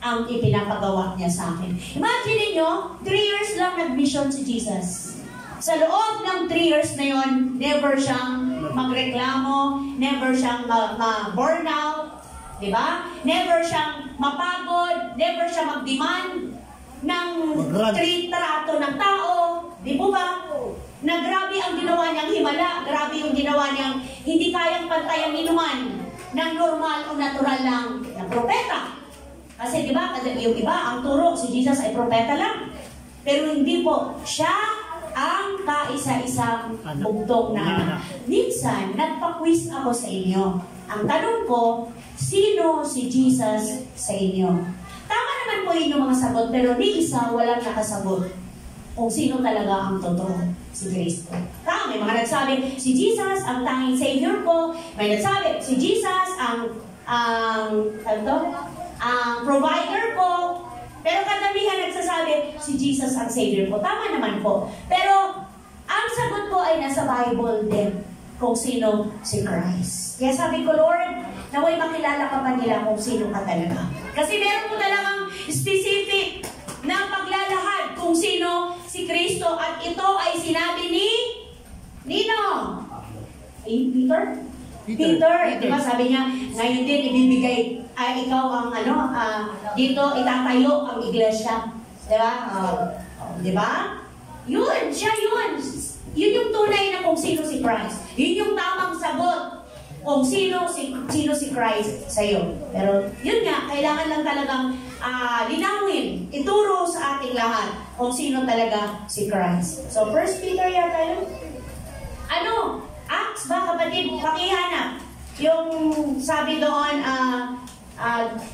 ang ipinapagawa niya sa akin. Imagine niyo, 3 years lang nag-mission si Jesus. Sa loob ng 3 years na yon, never siyang magreklamo, never siyang ma-burnout, di ba? Never siyang mapagod, never siya mag-demand ng trato ng tao, di po ba? Na grabe ang ginawa niyang himala, grabe yung ginawa niyang hindi kayang pantayang inuman ng normal o natural lang na propeta. Kasi di ba, yung iba, ang turo, si Jesus ay propeta lang. Pero hindi po, siya ang kaisa-isang bugtong na anak. Minsan, nagpa-quiz ako sa inyo. Ang tanong ko, sino si Jesus sa inyo? Tama naman po inyong mga sagot, pero ni isa walang nakasagot kung sino talaga ang totoo, si Kristo. May mga nagsabi, si Jesus ang tanging Savior ko. May nagsabi, si Jesus ang provider ko. Pero kadamihan nagsasabi, si Jesus ang Savior ko. Tama naman po. Pero ang sagot ko ay nasa Bible din kung sino si Christ. Kaya sabi ko, Lord, naway makilala ka pa nila kung sino ka talaga. Kasi meron po talagang specific na paglalahad kung sino si Kristo. At ito ay sinabi ni Nino? Peter. Diba sabi niya, ngayon din ibibigay, ikaw ang dito itatayo ang iglesia. Diba? Diba? Yun, siya yun. Yun yung tunay na kung sino si Christ. Yun yung tamang sagot kung sino si Christ sa iyo. Pero yun nga, kailangan lang talagang linawin, ituro sa ating lahat kung sino talaga si Christ. So, 1 Peter yata yun. Acts ba kapatid? Pakihanap. Yung sabi doon,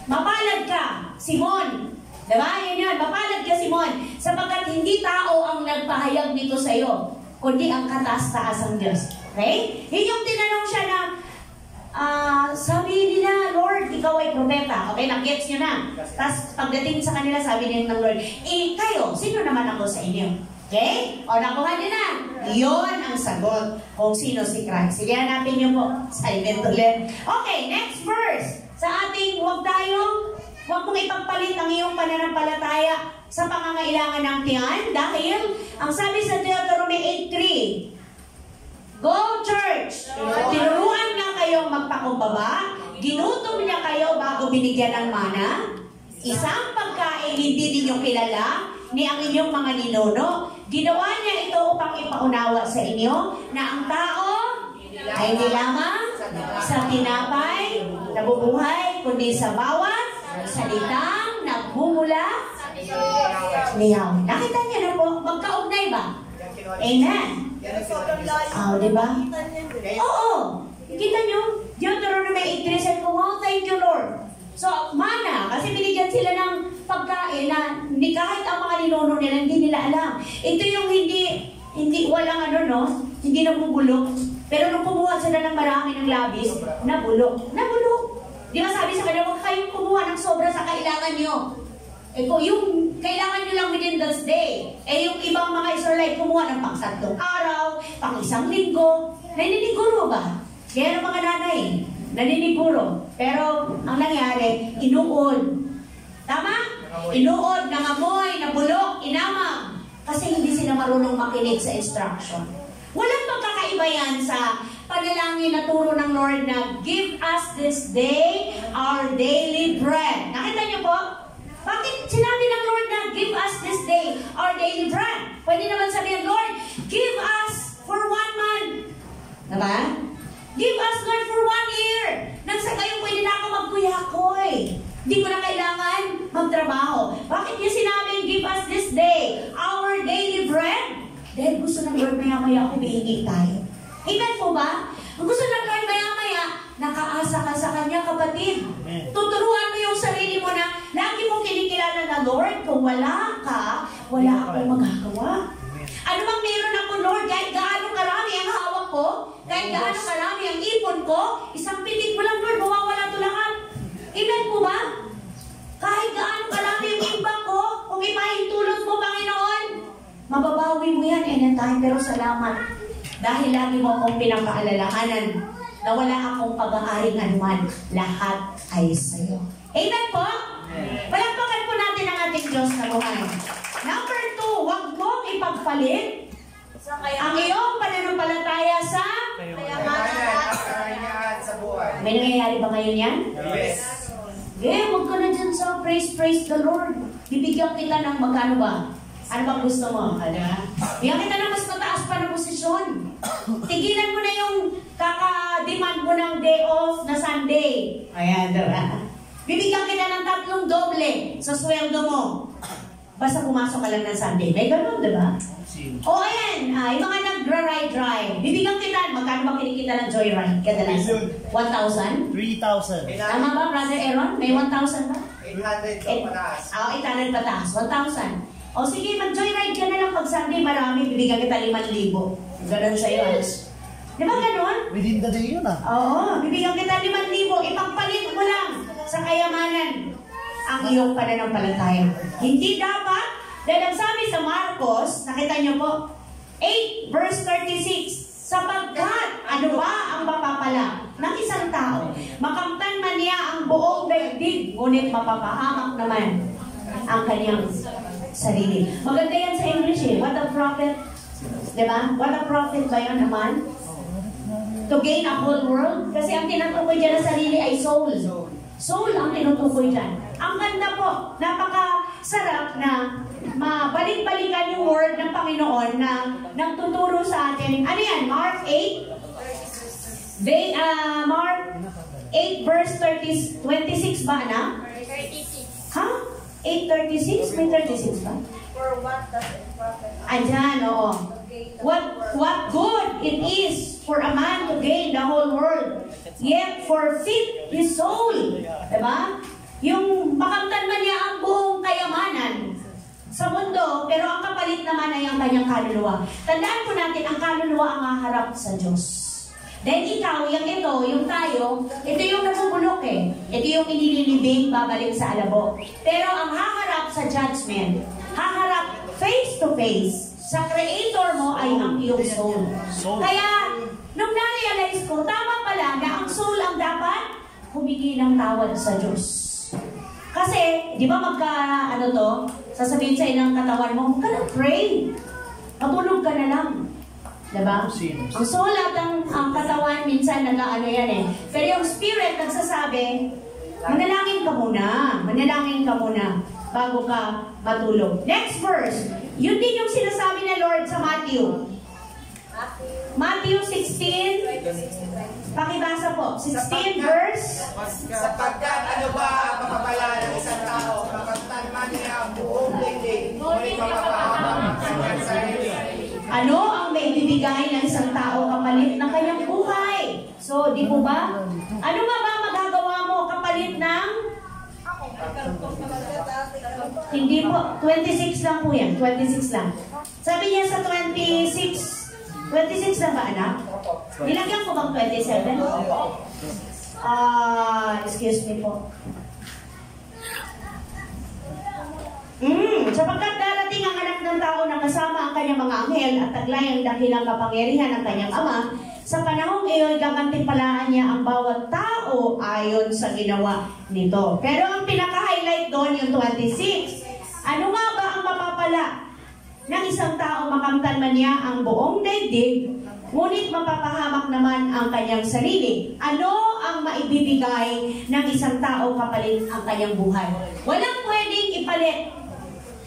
mapalad ka, Simon. Diba? Yun, mapalad ka, Simon. Sapagkat hindi tao ang nagpahayag nito sa iyo, kundi ang kataas-taasang Diyos. Okay? Yun yung tinanong siya na, sabi nila, Lord, ikaw ay propeta. Okay, nag-gets nyo na. Tapos pagdating sa kanila, sabi nila ng Lord, kayo, sino naman ako sa inyo? Okay? O, nakuha nyo na. Yun ang sagot kung sino si Christ. Sige, hanapin nyo po. Silent ulit. Okay, next verse. Sa ating, huwag mong ipagpalit ang iyong pananampalataya sa pangangailangan ng tiyan. Dahil, ang sabi sa Deuteronomy 8:3, Go church! Tinuruan nga kayong magpakumbaba, ginutom niya kayo bago binigyan ng mana, isang pagkain hindi ninyo kilala, ni ang inyong mga ninuno, ginawa niya ito upang ipaunawa sa inyo na ang tao ay hindi lamang sa tinapay nabubuhay, kundi sa bawat salitang nagmumula niyaw. Nakita niyo na po, magkaugnay ba? Amen. Di ba? Oo. Kita nyo? Deuteronomy 8:3 said ko, wow, thank you, Lord. So, mana, kasi binigyan sila ng pagkain na hindi kahit ang mga ninuno nila, hindi nila alam. Ito yung hindi walang hindi nabubulok. Pero nung kumuha sila ng marami ng labis, nabulok. Di ba sabi sa kanila, huwag kayong kumuha ng sobra sa kailangan nyo. Kung yung kailangan nyo lang within that day, yung ibang mga Israelite kumuha ng pang-3 araw, pang-1 linggo, naniniguro ba? Kaya ng mga nanay, naniniguro. Pero ang nangyari, inuod. Tama? Inuod, nangamoy, nabulok, inamang. Kasi hindi sila marunong makinig sa instruction. Walang pagkakaiba yan sa panalangin na turo ng Lord na give us this day our daily bread. Nakita niyo po? Bakit sinabi ng Lord na give us this day our daily bread? Pwede naman sabihin, Lord, give us for 1 month. Diba? Give us, Lord, for 1 year. Nang sa kayo pwede na ako magkuyakoy. Hindi ko na kailangan magtrabaho. Bakit niya sinabing give us this day our daily bread? Dahil gusto ng Lord maya-maya humihingi tayo. Amen po ba? Ang gusto ng Lord maya-maya, nakaasa ka sa Kanya, kapatid. Tuturuan mo yung sarili mo na lagi mong kinikilala na, Lord, kung wala ka, wala akong magagawa. Ano bang meron ako, Lord? Kahit gaano karami ang hawak ko, kahit gaano karami ang ipon ko, isang pitik mo lang, Lord, mawawala ito lahat. Amen po ba? Kahit gaano karami ang imbang ko, kung ipahintulot mo, Panginoon, mababawi mo yan anytime, pero salamat. Dahil lagi mo akong pinapaalalahanan na wala akong pag-aaring anuman, lahat ay sa'yo. Amen po? Palagpakan po natin ang ating Diyos na buhay. Number 2, huwag mong ipagpalit ang iyong pananampalataya sa kakayahan sa buhay. May nangyayari ba ngayon yan? Yes. Huwag ka na dyan sa praise the Lord. Bibigyan kita ng magkano ba? Ano bang gusto mo? Bigyan kita ng mas mataas pa na posisyon. Tigilan mo na yung kaka-demand mo ng day off na Sunday. Ayan, diba? Bibigyan kita ng 3 doble sa sweldo mo. Basta pumasok ka lang ng Sunday. May ganun, diba? O ayan, yung mga nag-ride. Bibigyan kita, magkano ba kinikita ng joyride? Kadalasan? 1,000? 3,000. Tama ba, Brother Aaron? May 1,000 ba? 800 ka pataas. 800 pataas. 1,000. O sige, mag-joyride ka na lang pag Sunday, marami, bibigyan kita 5,000. Ganun sa'yo, Alice. Di ba ganun? Within the day yun Oo, bibigyan kita 5,000. Ipagpalit mo lang sa kayamanan ang iyong pananampalataya. Hindi dapat, dahil ang sabi sa Marcos, nakita niyo po, 8 verse 36, sapagkat ano ba ang mapapala ng isang tao? Makamtan man niya ang buong daigdig, ngunit mapapahamak naman ang kanyang sarili. Maganda yan sa English What a prophet. Diba? What a prophet ba yun naman? To gain a whole world. Kasi ang tinutukoy dyan na sarili ay soul. Soul ang tinutukoy dyan. Ang ganda po. Napakasarap na mabalik-balikan yung word ng Panginoon na nagtuturo sa atin. Ano yan? Mark 8? Mark 8 verse 26 ba na? 36. Ha? 8:36? May 36 ba? For what does it profit? Ayan, oo. What good it is for a man to gain the whole world, yet forfeit his soul. Diba? Yung makamtan man niya ang buong kayamanan sa mundo, pero ang kapalit naman ay ang kanyang kaluluwa. Tandaan po natin, ang kaluluwa ang haharap sa Diyos. Dahil ikaw, yung tayo, ito yung nabubulok Ito yung inililibing, babalik sa alabo. Pero ang haharap sa judgment, haharap face to face sa Creator mo ay ang iyong soul. Kaya, nung na-realize ko, tama pala na ang soul ang dapat humingi ng tawad sa Diyos. Kasi, di ba sasabihin sa ilang katawan mo, huwag ka na pray. Matulog ka na lang. Diba? Ang soul at ang katawan minsan nag-ano yan Pero yung spirit nagsasabi, manalangin ka muna bago ka matulog. Next verse. Yun din yung sinasabi ng Lord sa Matthew. Matthew 16. Pakibasa po. 16 verse. Sapagkat ano ba ang mapapala ng isang tao, makamtan man niya ang buong daigdig, ngunit mapapahamak ang kanyang sarili. Ano ang may bibigay magbibigay ng isang tao kapalit ng kanyang buhay. So, di po ba? Ano ba magagawa mo kapalit ng... Hindi po, 26 lang po yan, 26 lang. Sabi niya sa 26 lang ba, anak? Nilagyan ko bang 27? Excuse me po. Sapagkat darating ang anak ng tao na kasama ang kanyang mga anghel at taglay ang dakilang kapangyarihan ng kanyang ama, sa panahong iyon gagantimpalaan niya ang bawat tao ayon sa ginawa nito. Pero ang pinaka-highlight doon yung 26. Ano nga ba ang mapapala ng isang tao makamtan man niya ang buong daigdig, ngunit mapapahamak naman ang kanyang sarili? Ano ang maibibigay ng isang tao kapalit ang kanyang buhay? Walang pwedeng ipalit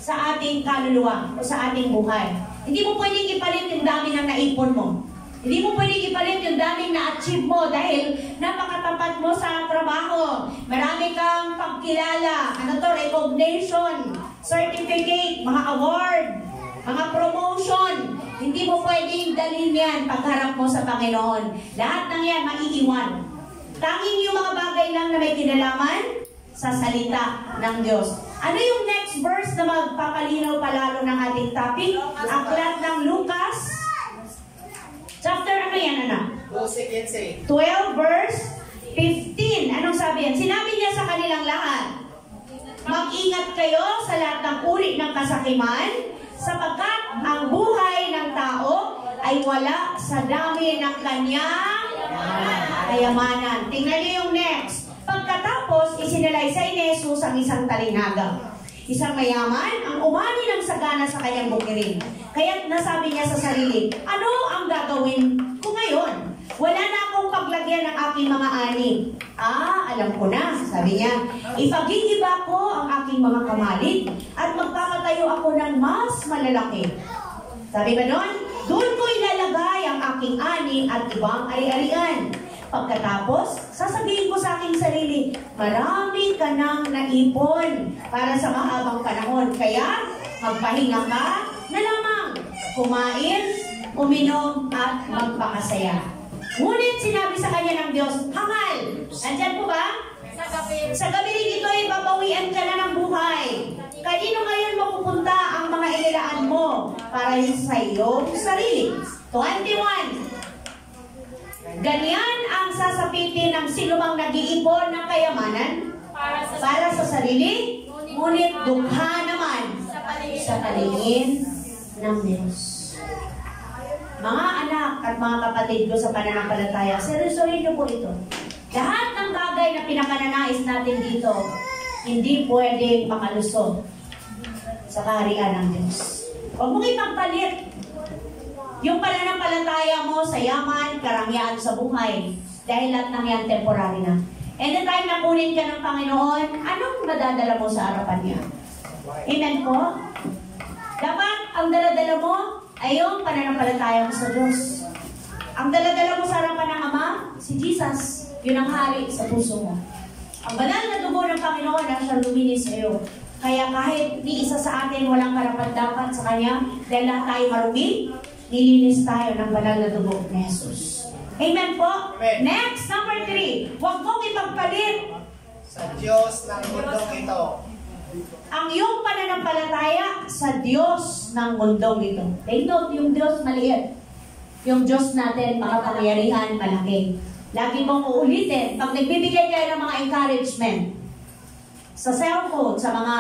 sa ating kaluluwa o sa ating buhay. Hindi mo pwedeng ipalit yung dami ng naipon mo. Hindi mo pwedeng ipalit yung daming na-achieve mo dahil napakatapat mo sa trabaho. Marami kang pagkilala, recognition, certificate, mga award, mga promotion. Hindi mo pwedeng dalhin yan pagharap mo sa Panginoon. Lahat ng yan maiiwan. Tanging yung mga bagay lang na may kinalaman sa salita ng Diyos. Ano yung next verse na magpapalinaw palalo ng ating topic? Aklat ng Lucas. Chapter ano yan, anak? 12 verse 15. Anong sabi yan? Sinabi niya sa kanilang lahat, mag-ingat kayo sa lahat ng uri ng kasakiman, sapagkat ang buhay ng tao ay wala sa dami ng kanyang kayamanan. Tingnan niyo yung next. Pagkatapos, isinalaysay ni Jesus ang isang talinghaga. Isang mayaman ang umani ng sagana sa kanyang bukirin. Kaya't nasabi niya sa sarili, ano ang gagawin ko ngayon? Wala na akong paglagyan ng aking mga ani. Alam ko na, sabi niya. Ipagigiba ko ang aking mga kamalig at magpapatayo ako ng mas malalaki. Sabi ba doon? Doon ko ilalagay ang aking ani at ibang ari-arian. Pagkatapos, sasabihin ko sa aking sarili, marami ka nang naipon para sa mahabang panahon. Kaya, magpahinga ka na lamang. Kumain, uminom, at magpakasaya. Ngunit sinabi sa kanya ng Diyos, hangal! Nandyan po ba? Sa gabi rin ito, ibabawian ka na ng buhay. Kanino ngayon mapupunta ang mga inilaan mo para sa iyong sarili? 21. Ganyan ang sasapitin ng sinumang nag-iipon ng kayamanan para sa sarili, ngunit dukha naman sa paningin ng Diyos. Mga anak at mga kapatid ko sa pananampalataya, seryosohin niyo po ito. Lahat ng bagay na pinakananais natin dito, hindi pwedeng makalusot sa kaharian ng Diyos. Huwag mong ipagpalit yung pananampalataya mo sa yaman, karangyaan sa buhay. Dahil lahat ng yan temporary na. Anytime na kunin ka ng Panginoon, anong madadala mo sa harapan niya? Amen po? Dapat ang daladala mo ay yung pananampalataya mo sa Diyos. Ang daladala mo sa harapan ng Ama, si Jesus. Yun ang hari sa puso mo. Ang banal na dugo ng Panginoon ang siyang luminis sa iyo. Kaya kahit ni isa sa atin walang karapat-dapat sa Kanya, dahil lahat tayo marumi, nilinis tayo ng banal na dugo ni Jesus. Amen po? Amen. Next, number 3. Huwag mong ipagpalit Sa Diyos ng mundong ito. ang iyong pananampalataya sa Diyos ng mundong ito. Take note, yung Diyos maliit. Yung Diyos natin, makapangyarihan, malaki. Lagi mong uulitin, pag nagbibigay kayo ng mga encouragement, sa cellphone, sa mga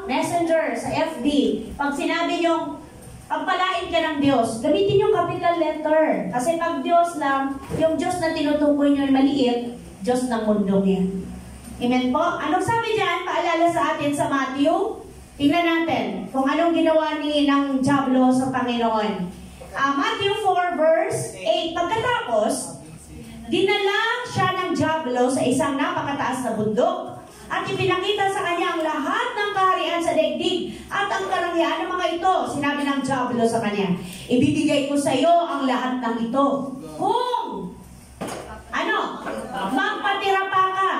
messenger, sa FB, pag sinabi nyo, pagpalain ka ng Diyos, gamitin yung capital letter. Kasi pag Diyos lang, yung Diyos na tinutukoy nyo maliit, Diyos ng mundo niya. Amen po? Anong sabi dyan? Paalala sa atin sa Matthew? Tingnan natin kung anong ginawa ng Diablo sa Panginoon. Matthew 4 verse 8. Pagkatapos, dinala siya ng Diablo sa isang napakataas na bundok at ipinakita sa kanya ang lahat ng kaharian sa daigdig at ang karangyaan ng mga ito. Sinabi ng Diablo sa kanya, ibibigay ko sa iyo ang lahat ng ito kung magpatira pa ka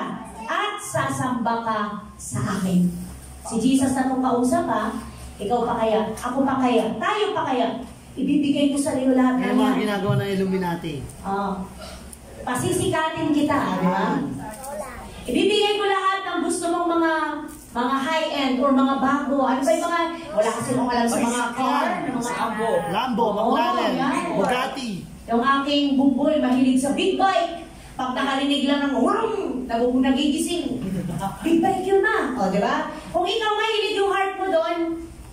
at sasamba ka sa akin. Si Jesus na kung kausap ikaw pa kaya, ako pa kaya, tayo pa kaya. ibibigay ko sa iyo lahat May ng mga yan. ginagawa ng Illuminati. Pasisikatin kita, di ba? Ibibigay ko lahat ng gusto mong mga high-end or mga bago. Ano ba yung mga, wala kasi mong alam sa mga car, mga Lambo, McLaren, yan. Bugatti. Yung aking buboy, mahilig sa big bike. Pag nakarinig lang ng nagigising. Big bike yun na. O, di ba? Kung ikaw mahilig yung heart mo doon,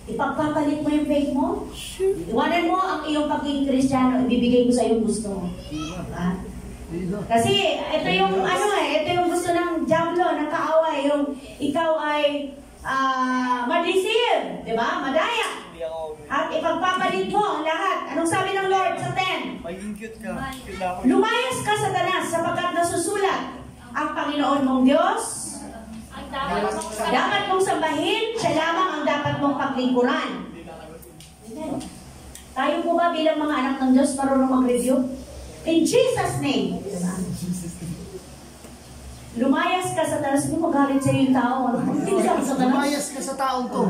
ipagpapalit mo yung faith mo. Iwanan mo ang iyong pagiging Kristiyano. Ibibigay ko sa iyo gusto mo. Diba? Kasi ito yung ito yung gusto ng diablo, ng kaaway, yung ikaw ay ma-deceive, di ba? Madaya. At ipagpapalit mo ang lahat. Anong sabi ng Lord sa 10? Maging cute ka. Lumayas ka, Satanas, sapagkat nasusulat ang Panginoon mong Diyos. Dapat mong sambahin, siya lamang ang dapat mong paglingkuran. Tayo po ba bilang mga anak ng Diyos marunong mag-review? In Jesus' name. Lumayas ka, Satanas. Hindi magalit sa iyo yung tao. Lumayas ka sa taong to.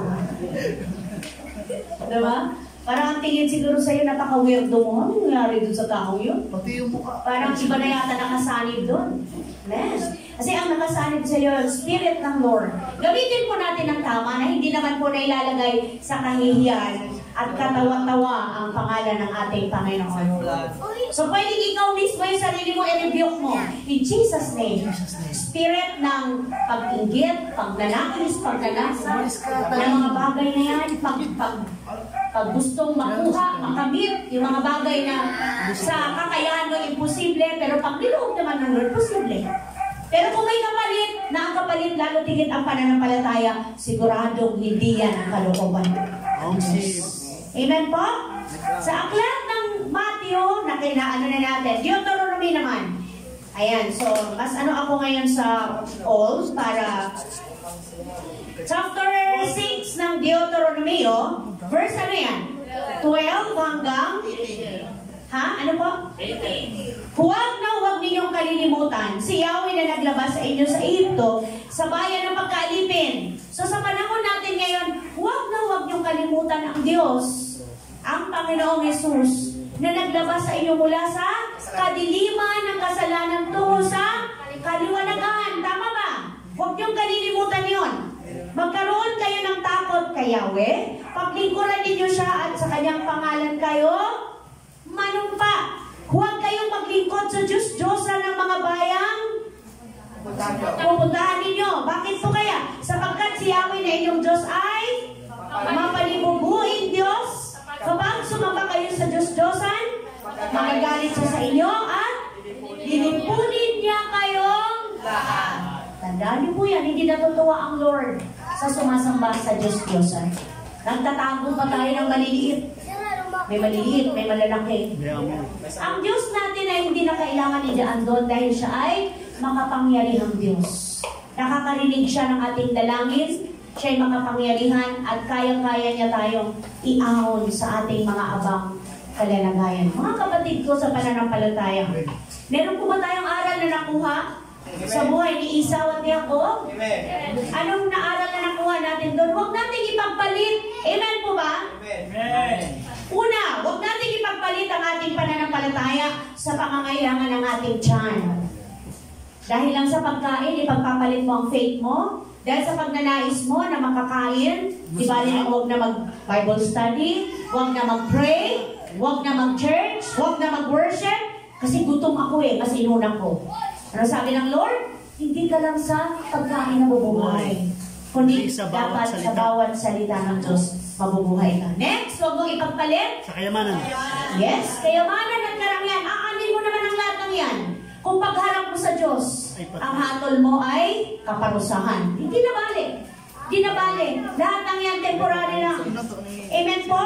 Diba? Parang ang tingin siguro sa'yo, napaka-weirdo mo. Ano nangyari dun sa tao yun? Pati yung mukha. Parang iba na yata nakasanib dun. Yes. Kasi ang nakasanib sa'yo, Spirit ng Lord. Gamitin po natin ang tama na hindi naman po na ilalagay sa kahihiyan at katawa-tawa ang pangalan ng ating Panginoon. So pwedeng ikaw mismo yung sarili mo i-rebuke mo. In Jesus' name. Spirit ng pag-inggit, pagnanakis, ng mga bagay na yan, pag gustong makuha, makamit, yung mga bagay na sa kakayahan mo imposible, pero pag niloob naman ng Lord, posible. Pero kung may kapalit, na ang kapalit lalo tigit ang pananampalataya, siguradong hindi yan ang kalooban. Amen po? Sa aklat ng Matthew, na kinaano na natin, Deuteronomy naman. Ayan, so, mas ako ngayon sa all para chapter 6 ng Deuteronomy, verse yan? 12 hanggang ano po? 18. Huwag ninyong kalilimutan si Yahweh na naglabas sa inyo sa Egypto sa bayan ng pagkaalipin. So sa panahon natin ngayon, huwag niyong kalimutan ang Diyos, ang Panginoong Jesus, na naglabas sa inyo mula sa kadiliman ng kasalanan tungo sa kaliwanagan. Tama ba? Huwag niyong kalilimutan yon. Magkaroon kayo ng takot kay Yahweh, paglingkuran ninyo siya at sa kanyang pangalan kayo manumpa. Huwag kayong maglingkod sa Diyos-Diyosan ng mga bayang pupuntahan ninyo. Bakit po kaya? Sapagkat si Yahweh na inyong Diyos ay mapalibubuing Diyos. Kapag sumamba kayo sa Diyos-Diyosan, magagalit siya sa inyo at lilipunin niya kayong lahat. Tandaan niyo po yan, hindi natutuwa ang Lord sa sumasamba sa Diyos-Diyosan. Nagtatago pa tayo ng maliliit. May maliliit, may malalaki. Ang Diyos natin ay hindi na kailangan idaan doon dahil siya ay makapangyarihang Diyos. Nakakarinig siya ng ating dalangin, siya ay makapangyarihan at kayang-kaya niya tayong iahon sa ating mga abang kalalagayan. Mga kapatid ko sa pananampalataya, meron po ba tayong aral na nakuha sa buhay ni Esau at Jacob? Anong naaral na nakuha natin doon? Huwag natin ipagpalit. Amen po ba? Amen. Una, huwag natin ipagpalit ang ating pananampalataya sa pangangailangan ng ating tiyan. Dahil lang sa pagkain, ipagpapalit mo ang faith mo. Dahil sa pagnanais mo na makakain, di ba na huwag na mag-Bible study, huwag na mag-pray, huwag na mag-church, huwag na mag-worship, kasi gutom ako mas inuna ko. Ano sabi ng Lord? Hindi ka lang sa pagkain na mabubuhay, kundi dapat sa bawat salita ng Diyos mabubuhay ka. Next, huwag mong ipagpalit sa kayamanan. Yes, kayamanan at karangyaan. Aanin mo naman ang lahat ng yan. Kung pagharap mo sa Diyos, ang hatol mo ay kaparusahan. Hindi na bali. Hindi na bali. Lahat ng yan temporary lang. Amen po?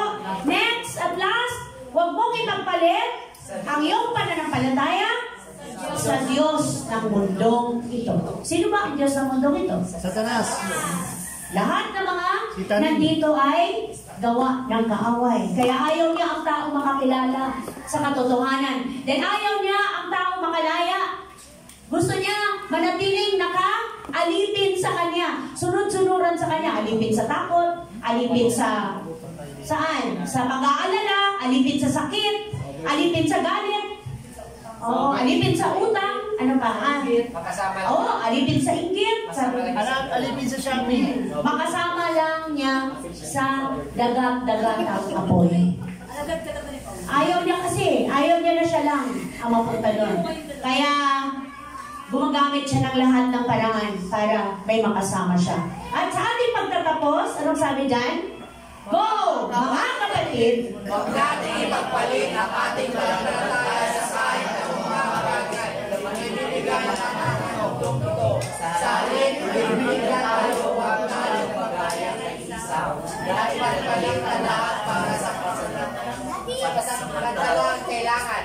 Next, at last, huwag mong ipagpalit ang iyong pananampalataya sa Diyos ng mundong ito. Sino ba ang Diyos ng mundong ito? Satanas. Lahat ng mga nandito ay gawa ng kaaway. Kaya ayaw niya ang tao makakilala sa katotohanan. Then ayaw niya ang tao makalaya. Gusto niya manatiling naka-alipin sa kanya. Sunod-sunuran sa kanya. Alipin sa takot, alipin sa Saan? Sa pag-aalala, alipin sa sakit, alipin sa galit, alipin sa utang, ano pa? Alipin sa inggit, Alipin sa shopping. makasama lang niya sa dagat-dagat at apoy. Ayaw niya kasi, ayaw niya na siya lang ang mapunta doon. Kaya, gumagamit siya ng lahat ng paraan para may makasama siya. At sa ating pagtatapos, anong sabi dyan? Go! Mga kapatid! Huwag nating ipagpalit ang ating pananampalataya sa kahit anong mga bagay na manibigyan ng pananampalataya ito. Sa halin, ibigyan tayo huwag tayong pagaya ng isaw. Dahil ipagpalit ang lahat para sa kasalangan. Pagkasamanatala ang kailangan.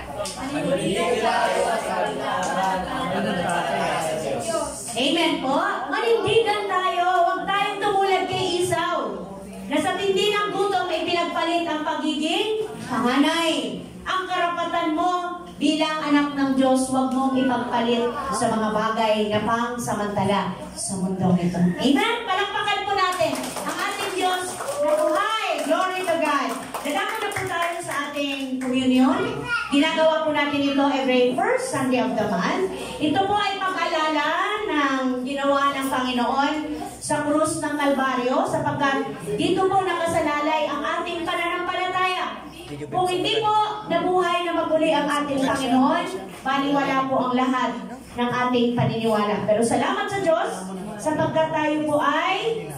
Manibigyan tayo at kalindaran ang pananampalataya sa Diyos. Amen po. Manindigan tayo. Huwag tayong tumulad kay Esau. Na sa tindi ng gutom ay pinagpalit ang pagiging panganay. Ang karapatan mo bilang anak ng Diyos, huwag mong ipagpalit sa mga bagay na pangsamantala sa mundong ito. Amen? Palakpakan po natin ang ating Diyos na buhay. Glory to God. Dadako na po tayo sa ating communion. Ginagawa po natin ito every first Sunday of the month. Ito po ay pag-alala ng ginawa ng Panginoon sa krus ng Kalbaryo, sapagkat dito po nakasalalay ang ating pananampalataya. Kung hindi po nabuhay na maguli ang ating Panginoon, baliwala po ang lahat ng ating paniniwala. Pero salamat sa Diyos, sapagkat tayo po ay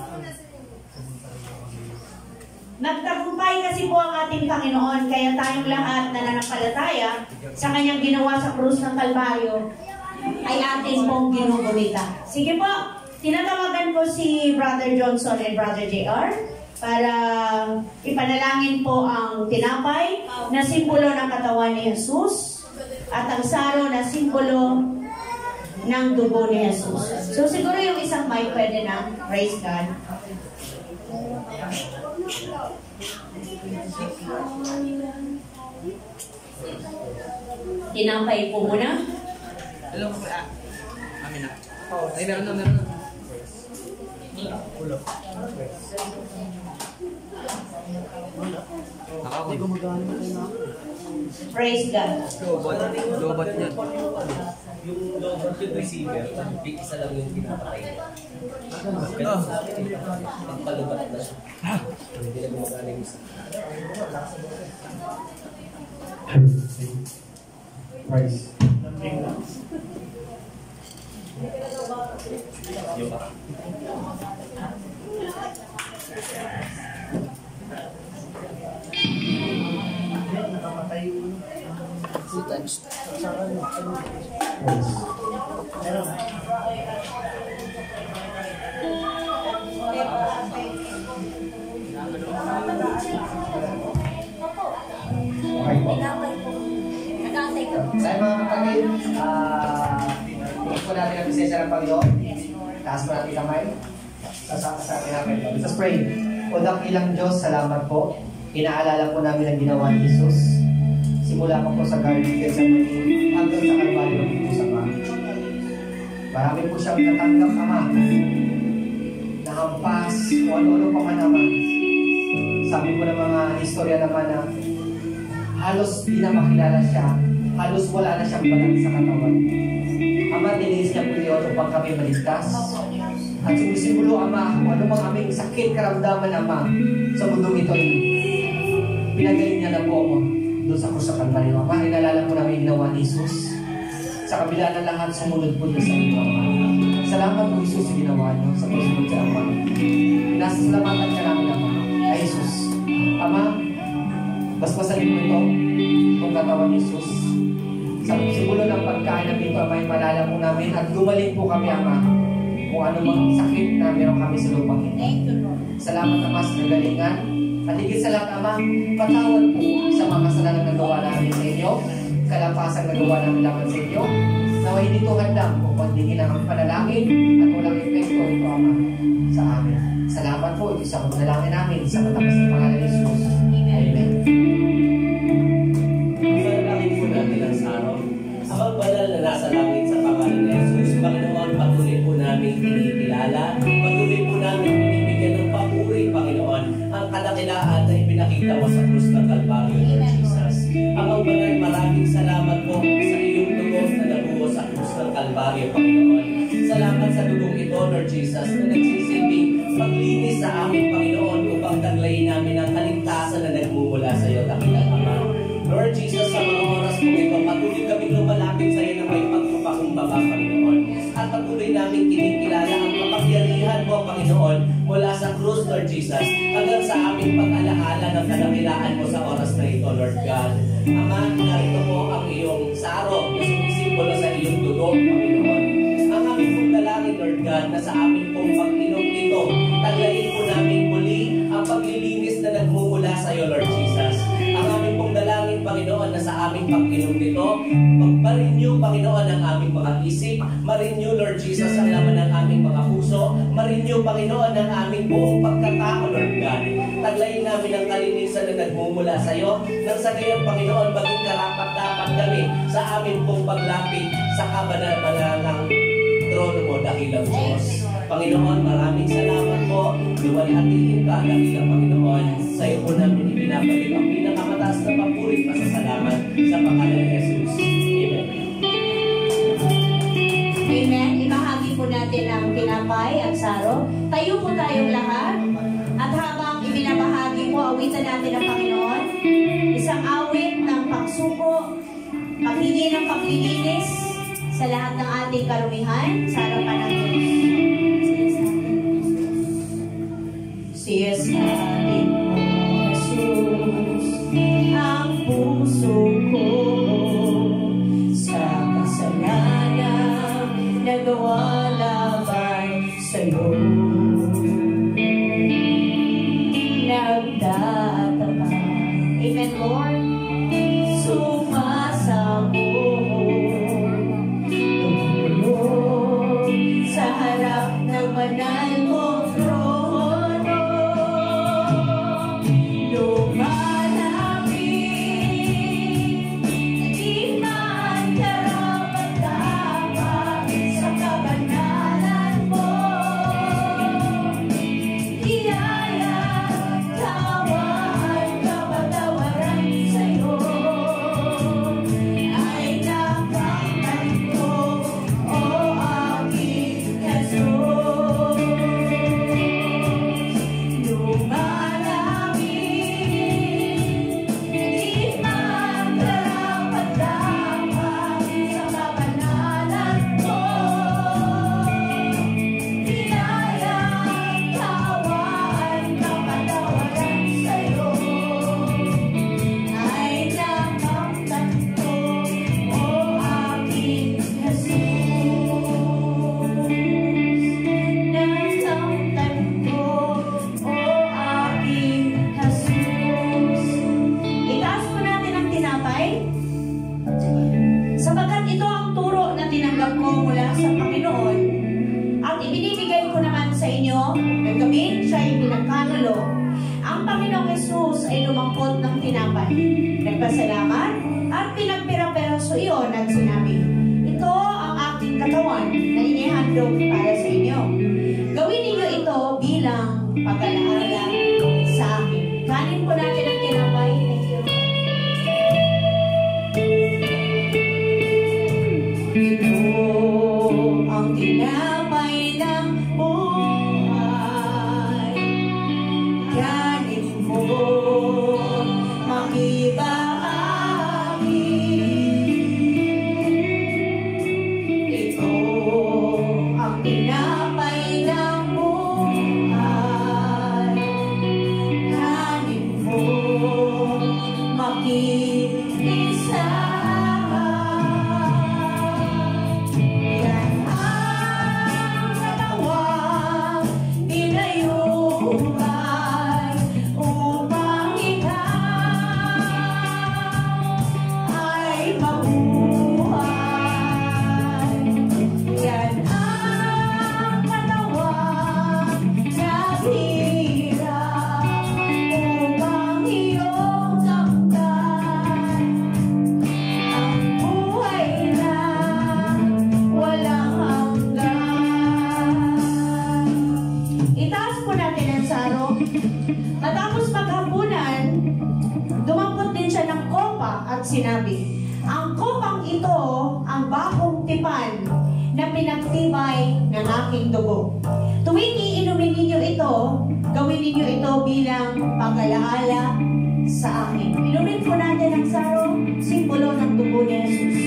nagtagumpay kasi po ang ating Panginoon, kaya tayong lahat na nananampalataya sa kanyang ginawa sa krus ng Kalbaryo ay ating pong ginugunita. Sige po. Tinatawagan po si Brother Johnson and Brother JR para ipanalangin po ang tinapay na simbolo ng katawan ni Jesus at ang saro na simbolo ng dugo ni Jesus. So siguro yung isang mic pwede na. Praise God. Tinapay po muna. Hello, amin na. Ay, meron na. Ulo. Praise God. Lobot niya. Yung lobot yung receiver, big isa lang yung pinapatay niya. Pagpalubat na siya. Hindi na gumagana yung isa. Price. Yung ba? Sa mga kapatid, hindi po natin ang bisensya ng Panginoon. Taas po natin kamay. Sa atin namin. Let's pray. O dakilang Diyos, salamat po. Inaalala po namin ang ginawa ni Jesus. Simula po sa Garden of Gethsemane hanggang sa Kalbaryo po sa Ama. Marami po siyang natanggap, Ama. Nahampas o ano-ano pa man, Ama. Sabi po ng mga istorya naman na halos di na makilala siya. Halos wala na siyang balat sa katawan. Ama, dinilis niya po yun upang kami maligtas. At sumisimulo, Ama, kung ano mang aming sakit, karamdaman, Ama, sa mundong ito. Pinagaling niya na po ako doon sa krus sa Kalbaryo. Ama, inalala po namin ginawa ni Jesus. Sa kabila ng lahat, sumunod po sa inyo, Ama. Salamat po, Jesus, sa ginawa niyo sa pagsunod sa Ama. Pinasasalamatan ka namin, Ama. Ay, Jesus. Ama, basbasanin mo ito, itong katawan ni Jesus. Sa simulo ng pagkain namin ito, Ama, malala po namin at gumaling po kami, Ama, kung ano mang sakit na meron kami sa lupang ito. Salamat, Ama, sa kagalingan. At higit sa lahat, Ama, patawad po sa mga kasalanan na gawa namin sa inyo, kalampasan na gawa namin laban sa inyo, na hindi ito handang kung pagdingin ang aming panalangin at walang epekto ito, Ama, sa amin. Salamat po, ito sa panalangin namin sa matapas ng pangalan ni Jesus. Amen. Panalangin po natin ang saro. Ang banal na nasa langit sa pangalan ni Jesus, Panginoon, patuloy po namin kinikilala, patuloy po namin binibigyan ng papuri, Panginoon, ang kadakilaan na ipinakita mo sa krus ng Kalbaryo, Lord Jesus. Amang banal, maraming salamat po sa iyong dugo na nabuo sa krus ng Kalbaryo, Panginoon. Salamat sa dugong ito, Lord Jesus, na nagsisilbing paglinis sa aming Panginoon upang taglayin namin ang kaligtasan na nagmumula sa iyo, dakilang Ama. Lord Jesus, sa mga oras po ito, patuloy kaming lumalapit sa iyo na may pagpapakumbaba, Panginoon. At patuloy namin kinikilala ang kapangyarihan mo, Panginoon, mula sa krus, Lord Jesus, hanggang sa aming pag-alaala ng kadakilaan mo sa oras na ito, Lord God. Ama, narito po ang iyong saro na sumisimbolo sa iyong dugo, Panginoon. Ang aming pong dalangin, Lord God, na sa aming pong pag-inom nito, taglayin po namin muli ang paglilinis na nagmumula sa iyo, Lord Jesus. Ang aming pong dalangin, Panginoon, na sa aming pag-inom nito, ma-renew, Panginoon, ang aming mga isip, ma-renew, Lord Jesus, ang laman ng aming mga puso, ma-renew, Panginoon, ang aming buong pagkatao, Lord God. Taglayin namin ang kalinisan na nagmumula sa iyo, nang sa gayon, Panginoon, maging karapat-dapat kami sa aming pong paglapit sa kabanal-banalang trono mo, dakilang Diyos. Panginoon, maraming salamat po. Luwalhatiin ka, dakilang Panginoon. Sa iyo po namin ibinabalik ang pinakamataas na papurit pasasalamat sa pangalan ni Jesus. Amen. Amen. Ibahagi po natin ang tinapay at saro. Tayo po tayong lahat. At habang ibinabahagi po, awitan natin ang Panginoon. Isang awit ng pagsuko, paghingi ng paglilinis sa lahat ng ating karumihan sa harapan ng Diyos. Siya sa atin mo, Jesus, ang puso ko sa kasalanan nagawa laban sa'yo. Nagtatapa, amen, Lord, sa harap ng banal mong trono, lumalapit, di man karapat-dapat sa kabanalan mo. Iyaya, tawaan, kapatawaran sa'yo ay nakamtan ko, o aking Jesus. Lumalapit, di man karapat-dapat sa kabanalan mo. Iyaya, tawaan, kapatawaran sa'yo ay nakamtan ko, o aking Jesus. Nakamtan ko, o aking Jesus. Itaas po natin ang tinapay, sapagkat ito ang turo na tinanggap ko mula sa Panginoon at ibinibigay ko naman sa inyo ng gabi siya ay pinagkanulo. Ang Panginoong Jesus ay lumangkot ng tinapay, nagpasalamat at pinagpira-piraso iyon at sinabi, ito ang aking katawan na inihandog para sa inyo. Gawin ninyo ito bilang pag-alaala sa akin. Kanin po natin ang tinapay. Thank you. Ito ang tinapay ng buhay. Kanin mo, makibahagi. Ito ang tinapay ng buhay. Kanin mo, makikisa. Yan ang katawang pinayuhay upang ikaw ay mabuhay. Yan ang sinabi, ang kopang ito ang bagong tipan na pinagtibay ng aking dugo. Tuwing iinumin ninyo ito, gawin ninyo ito bilang pag-alaala sa akin. Inumin po natin ang saro, simbolo ng dugo ni Jesus.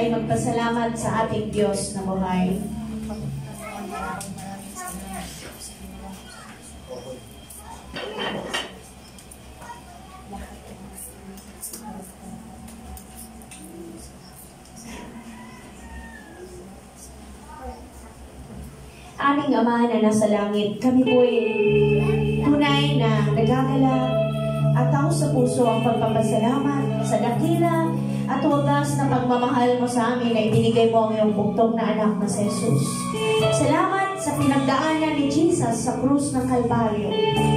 Magpasalamat sa ating Diyos na buhay. Aming Ama na nasa langit, kami po'y tunay na nagagalak at taos sa puso ang pagpapasalamat sa dakila at wagas na pagmamahal mo sa amin na ibinigay mo ang iyong bugtong na anak na si Jesus. Salamat sa pinagdaanan ni Jesus sa krus ng Kalbaryo.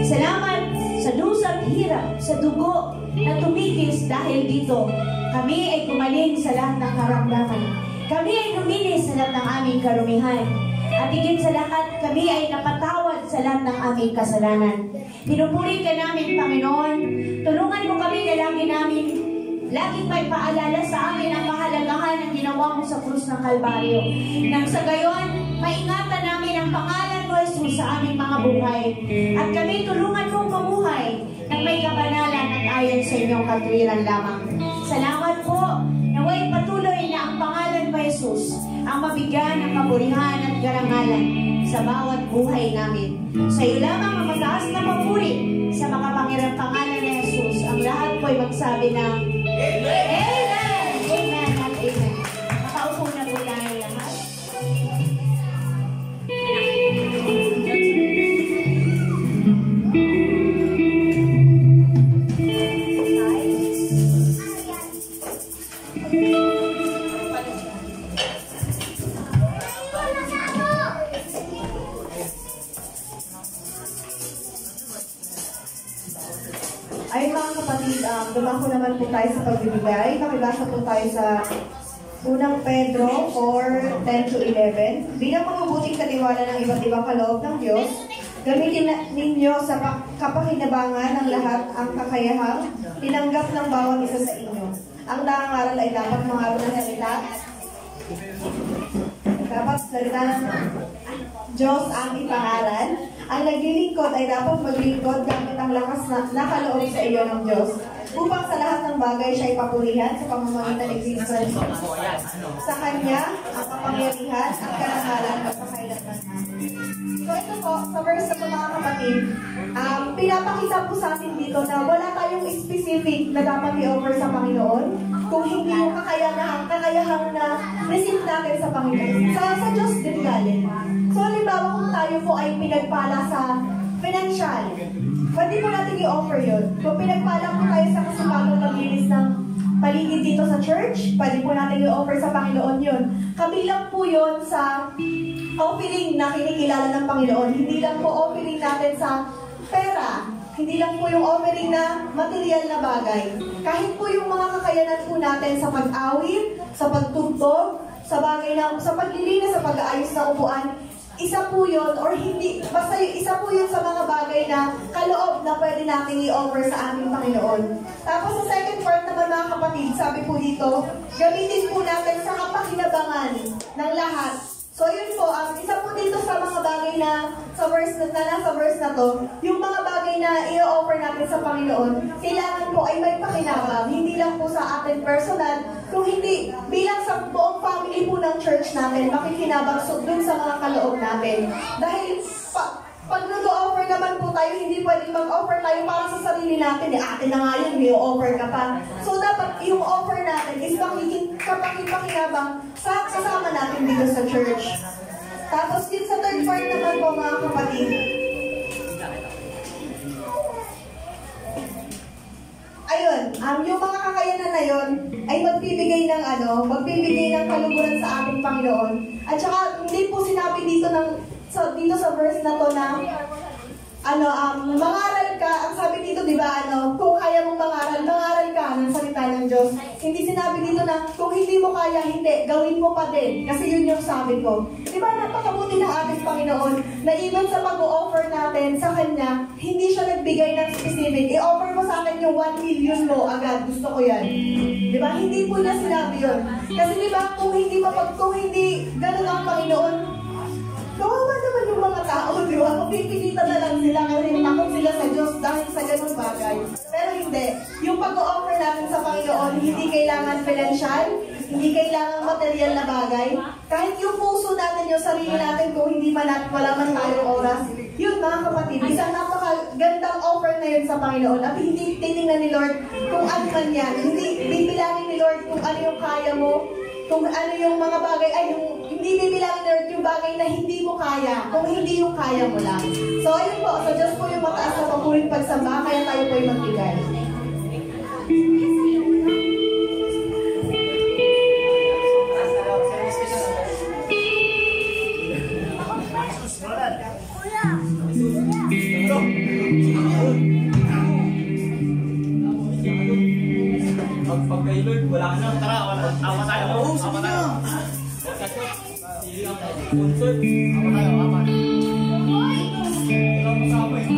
Salamat sa dusa't hirap, sa dugo na tumigis dahil dito. Kami ay kumaling sa lahat ng karamdaman. Kami ay lumili sa lahat ng aming karumihan. At higit sa lahat, kami ay napatawad sa lahat ng aming kasalanan. Pinupuri ka namin, Panginoon. Tulungan mo kami na laging may paalala sa amin ang kahalagahan ng ginawa mo sa krus ng Kalbaryo. Nang sa gayon, maingatan namin ang pangalan mo, Jesus, sa aming mga buhay. At kami tulungan mong mamuhay ng may kabanalan at ayon sa inyong katuwiran lamang. Salamat po, naway patuloy na ang pangalan mo, Jesus, ang mabigyan ng kaburihan at garangalan sa bawat buhay namin. Sa iyo lamang ang mataas na papuri sa makapangyarang pangalan ni Jesus. Ang lahat po'y magsabi ng Amen! Amen at amen. Makaupo na po tayo lahat. Ay mga kapatid, dumako naman po tayo sa pagbibigay. Makibasa po tayo sa unang Pedro 4:10-11. Bilang mga buting katiwala ng iba't ibang kaloob ng Diyos, gamitin ninyo sa kapakinabangan ng lahat ang kakayahang tinanggap ng bawat isa sa inyo. Ang nangangaral ay dapat mangaral ng salita. Dapat salita ng Diyos ang ipangaral. Ang naglilingkod ay dapat maglingkod gamit ang lakas na nakaloob sa iyo ng Diyos, upang sa lahat ng bagay siya ipapurihan sa pamamagitan ni Kristo. Sa Kanya, ang kapangyarihan at karangalan at pakailanman namin. So ito po, sa verse na po mga kapatid, pinapakita po sa atin dito na wala tayong specific na dapat i-offer sa Panginoon kung hindi yung kakayahang na receive natin sa Panginoon. Sa Diyos din galing. So halimbawa kung tayo po ay pinagpala sa financial, pwede po natin i-offer yun. Kung pinagpala po tayo sa kasipagang maglinis ng paligid dito sa church, pwede po natin i-offer sa Panginoon yun. Kabilang po yun sa offering na kinikilala ng Panginoon. Hindi lang po offering natin sa pera. Hindi lang po yung offering na material na bagay. Kahit po yung mga kakayanan po natin sa pag-awit, sa pagtugtog, sa bagay na, sa paglilinis, sa pag-aayos ng upuan, isa po yun, or hindi, basta isa po yun sa mga bagay na kaloob na pwede natin i-offer sa aming Panginoon. Tapos sa second part naman mga kapatid, sabi po dito, gamitin po natin sa kapakinabangan ng lahat. So yun po, isa po dito sa mga bagay na nasa verse na to, yung mga bagay na i-offer natin sa Panginoon, kailangan po ay may pakinabang, hindi lang po sa atin personal, kung hindi, bilang sa buong family po ng church natin, makikinabang dun sa mga kaloob natin. Dahil pag nag-offer naman po tayo, hindi pwedeng mag-offer tayo para sa sarili natin. Atin na nga yun, may offer ka pa. So dapat yung offer natin is pakinabang sa kasama natin dito sa church. Tapos din sa third part naman po mga kapatid, ayun, yung mga kakayanan na yun ay magbibigay ng kaluguran sa ating Panginoon. At saka hindi po sinabi dito sa verse na to na mangaral ka. Ang sabi dito, di ba, kung kaya mong mangaral ka ng salita ng Diyos. Hindi sinabi dito na kung hindi mo kaya, hindi, gawin mo pa din. Kasi yun yung sabi ko. Di ba, napakabuti ng ating Panginoon na even sa pag-o-offer natin sa Kanya, hindi siya nagbigay ng specific. I-offer mo sa akin yung 1 million mo agad. Gusto ko yan. Di ba? Hindi po niya sinabi yun. Kasi di ba, kung hindi ganun ang Panginoon, kawawa naman yung mga tao, di ba? Pipilitan na lang sila kasi takot sila sa Diyos dahil sa ganung bagay. Pero hindi. Yung pag-o-offer natin sa Panginoon, hindi kailangan financial, hindi kailangan material na bagay. Kahit yung puso natin, yung sarili natin, kung hindi man natin, wala man tayong oras, yun mga kapatid, isang napakagandang offer na yun sa Panginoon. At hindi titingnan ni Lord kung ano man yan. Hindi bibilangin ni Lord kung ano yung kaya mo, kung ano yung mga bagay, hindi bibilangin ni Lord yung bagay na hindi mo kaya, kung hindi yung kaya mo lang. So, ayun po, sa Diyos po yung mataas na papuling pagsamba, kaya tayo po yung magbigay. Pag kay Lord, wala ka na. Tara, awa tayo. Awa tayo. Sponsor. Awa tayo, awa. Ikaw masama eh.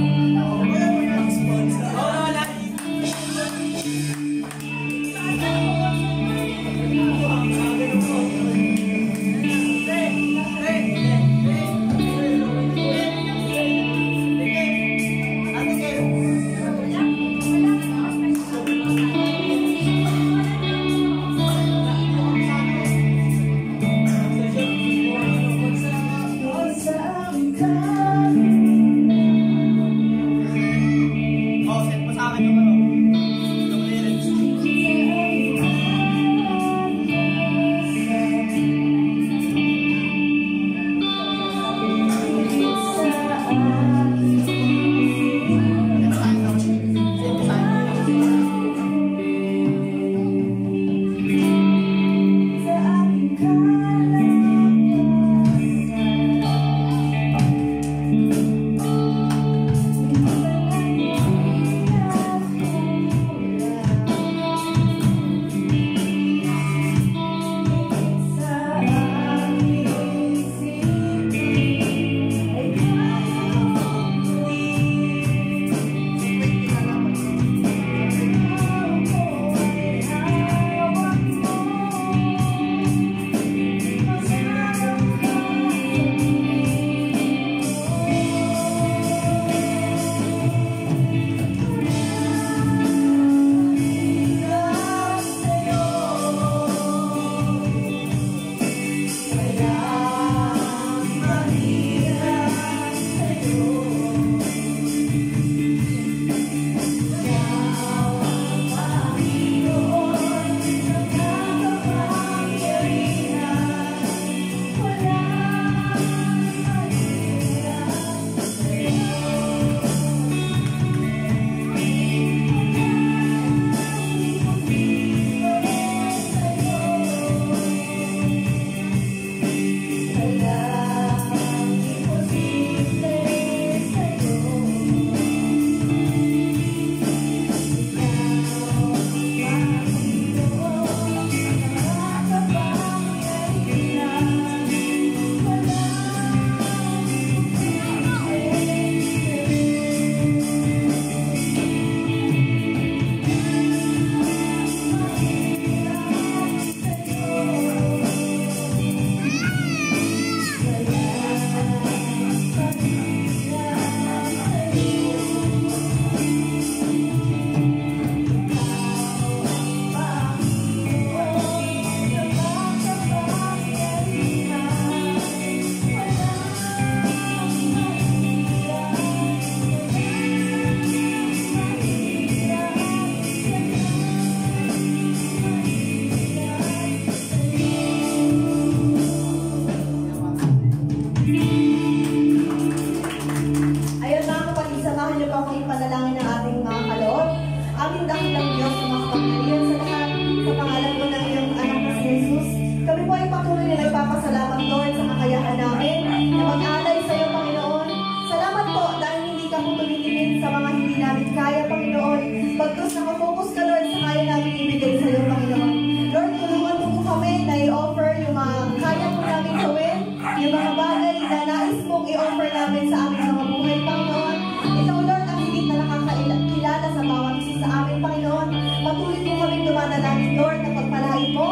namin sa aming mga buhay, Panginoon. Ikaw, Lord, ang higit na nakakilala sa bawat isa sa amin, Panginoon. Patuloy po kami dumadalangin, Lord, na pagpalain mo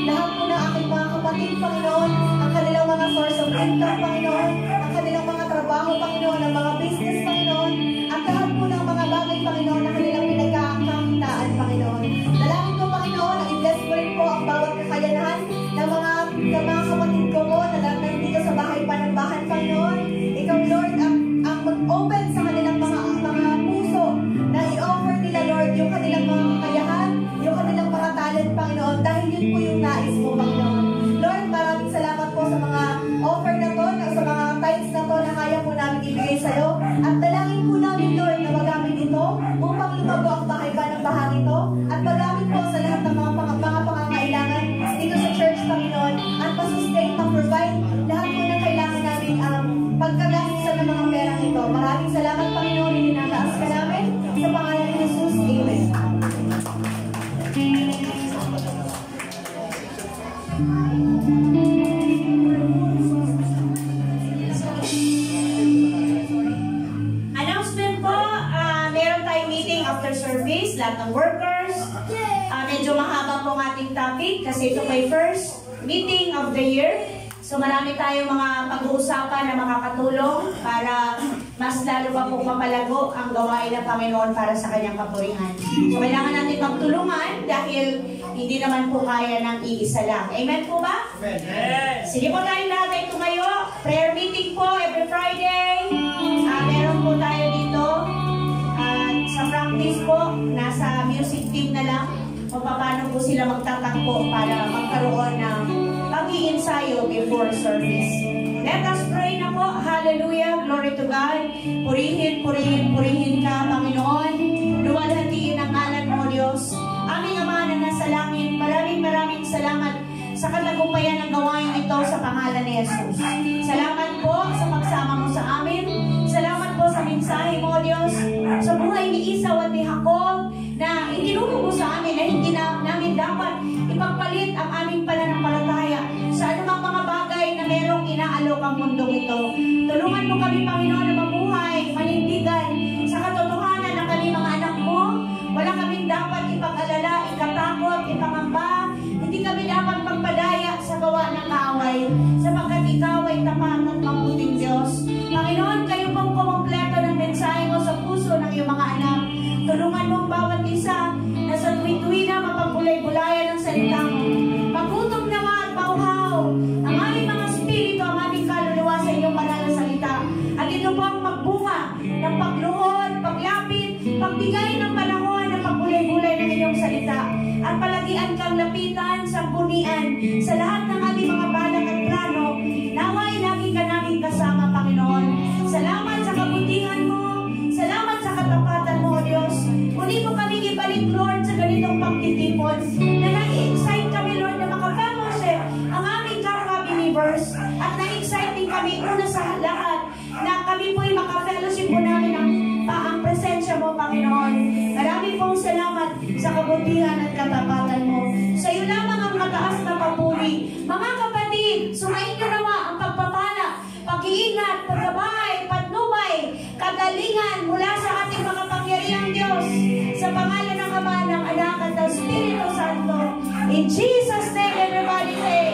lahat po ng aking mga kapatid, Panginoon, ang kanilang mga source of income, Panginoon, ang kanilang mga trabaho, Panginoon, ang mga business, Panginoon, at lahat po ng mga bagay, Panginoon, na kanilang pinagkakakitaan, Panginoon. Dalangin ko, Panginoon, na i-bless mo rin po ang bawat kakayanahan ng mga kapatid ko po na nandito sa bahay panambahan, Panginoon. Ikaw, Lord, ang mag-open sa kanilang mga puso na i-offer nila, Lord, yung kanilang mga kakayahan, yung kanilang mga talent, Panginoon, dahil yun po yung nais mo, Panginoon. Lord, maraming salamat po sa mga offer na to, sa mga tithes na to na kaya po namin ibigay sa'yo. At dalangin po namin, Lord, na magamit ito upang lumago ang bahay panambahan ito at magamit po sa lahat ng mga pangangailangan dito sa church, Panginoon, at masustain, ma-provide lahat po ng kailangan namin pagkagastusan ng mga perang ito. Maraming salamat, Panginoon, itinataas ka namin sa pangalan ni Jesus. Amen. Announcement po, meron tayong meeting after service, lahat ng workers. Medyo mahaba po ang ating topic kasi ito ay first meeting of the year. So marami tayong mga pag-uusapan na makakatulong para mas lalo pa pong mapalago ang gawain ng Panginoon para sa kanyang kapurihan. So kailangan natin magtulungan dahil hindi naman po kaya ng iisa lang. Amen po ba? Amen. Sige po tayong lahat ay tumayo. Prayer meeting po every Friday. Meron po tayo dito. At sa practice po, nasa music team na lang kung paano po sila magtatakbo para magkaroon ng pag-iinsayo before service. Let us pray na po. Hallelujah. Glory to God. Purihin, purihin, purihin ka, Panginoon. Luwalhatiin ang ngalan mo, Diyos. Aming Ama na nasa langit, maraming salamat sa katagumpayan ng gawain ito sa pangalan ni Jesus. Salamat po sa pagsama mo sa amin. Salamat po sa mensahe mo, Diyos. Sa buhay ni Isaw at ni Jacob na itinuro mo sa amin na hindi namin dapat ipagpalit ang aming pananampalataya sa anumang mga bagay na merong inaalok ang mundong ito. Tulungan mo kami, Panginoon, na mabuhay, manindigan sa katotohanan ng kami mga anak mo. Wala kaming dapat ipag-alala, ikatakot, ipangamba. Hindi kami dapat magpadaya sa gawa ng kaaway, sapagkat ikaw ay tapat at mabuting Diyos. Panginoon, kayo pong kumumpleto ng mensahe mo sa puso ng iyong mga anak. Tulungan mo ang bawat isa na sa tuwi-tuwi na mapagulay-bulayan ng salita mo. Pagkutom na nga at pauhaw ang aming mga spirito, ang aming kaluluwa sa iyong banal na salita. At ito po ang magbunga ng pagluhod, paglapit, pagbigay ng panahon ng pagbulay-bulay ng iyong salita. At palagian kang lapitan, sampunian sa lahat ng aming mga balak at plano. Naway lagi ka namin kasama, Panginoon. Salamat sa kabutihan mo. Salamat sa katapatan mo, O Diyos. Muli mo kami ibalik, Lord, sa ganitong pagtitipon na nai-excite kami, Lord, na makapamosip ang aming believers at na-excite din kami una sa lahat na kami po'y makafellowship po namin ang presensya mo, Panginoon. Marami pong salamat sa kabutihan at katapatan mo. Sa iyo lamang ang mataas na papuri. Mga kapatid, sumayin niyo nawa ang pagpapala, pag-iingat, pagkabay, patnubay, kagalingan mula sa ating makapangyarihang Diyos. Sa pangalan ng Ama, ng Anak at ng Espiritu Santo. In Jesus' name, everybody say,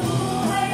buhay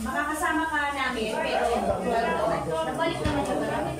Makakasama ka namin, pero nabalik naman siya marami.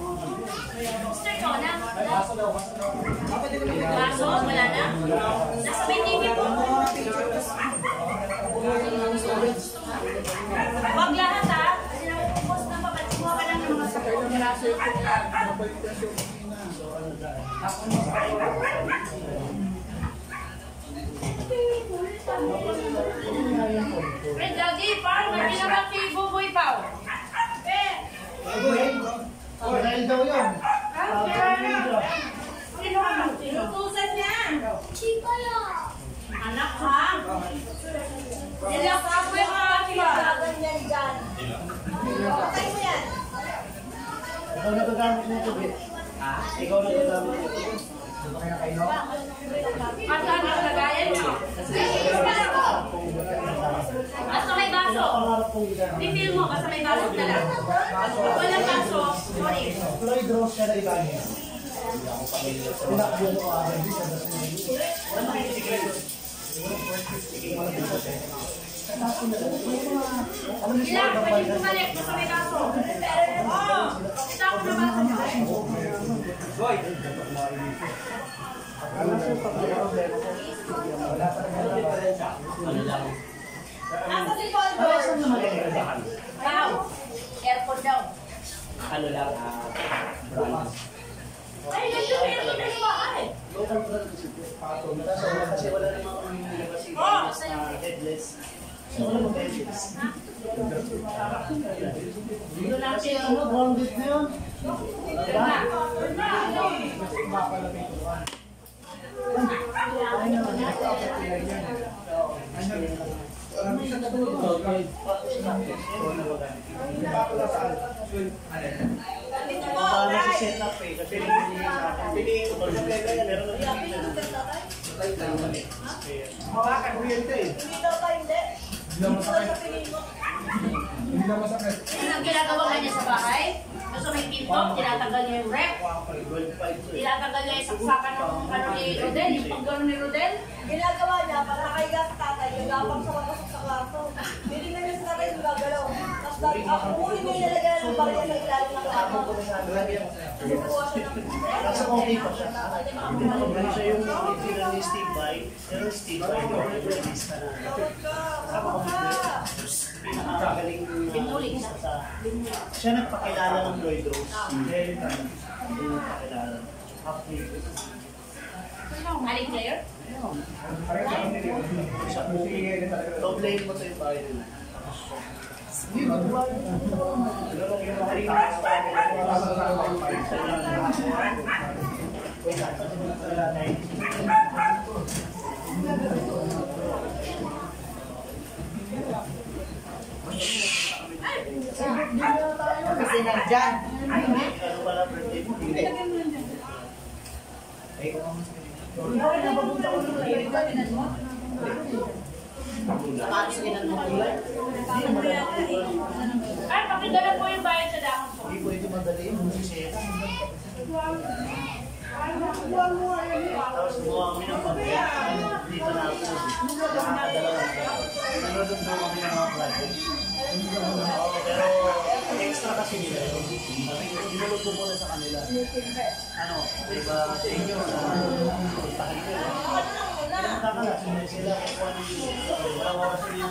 Mr. Chona? Baso? Wala na? Nasa may TV po? Wag lahat ha? Kasi nakukumpos na papansin mo ka lang ng mga sakot. Red Daddy, parang may ginawa si Buboy Pao. Dahil daw yun. Sino ka lang? Sinutusan niya. Chico yun. Anak ha? Nilak ako yung mga kinaganyan dyan. Patay mo yan. Ikaw nagagamit nito, Bit. Ikaw nagagamit nito. At saan ang lagayan niyo? Basta may baso. Refill mo, basta may baso na lang. Walang baso, sorry. Floyd Rose siya na ibahin. Pinakabilo ko agad. Ilang, pwede bumalik, basta may baso. Oo, ito ako na baso niyo. Nasa si Paul doon. Wow, airport daw. Ano lang, Ay, ganda yung airport na bahay. Kasi wala namang nilabas yung headless. So, wala mong headless. Dito natin ano, bonded na yun. Paano si set up eh? Kasi piliin ko sa pega yan, meron na hawakan mo yun eh. Hindi daw tayo, hindi. Hindi na masakit. Ang ginagawa ka niya sa bahay, gusto may pinto, tinatanggal niya yung rep, tinatanggal niya yung saksakan ng ano ni Rodel, yung pag-gano ni Rodel. Ginagawa niya, para nakahiga sa tatay, yung gapang sa pagpasok sa kwarto. Hindi na niya sa tatay yung gagalaw. Tapos ako muli niya ilalagay ng barya sa ilalim ng kwarto. Subukuha siya ng... Nasa okay pa siya. Hindi siya yung original ni Steve Vai. Pero Steve Vai, yung release na na. Pinakagaling siya nagpakilala ng Lloyd Rose. Very time. Hindi nagpakilala. Aling Claire? Sa movie, doble mo ito yung bahay nila. birthday na dyan. Ano pala birthday mo? Hindi. Ay, pakidala po yung bayad sa dahon po. Hindi po ito madali yung musisya. Tapos gumawa kami ng pag-air. Dito na ako. Nakakadalawa. Nanonood daw kami ng mga project. Pero extra kasi nila yun. Dinulog ko muna sa kanila. Ano, diba sa inyo na puntahan ko. Nakakalasin sila kung ano yung walang oras nila.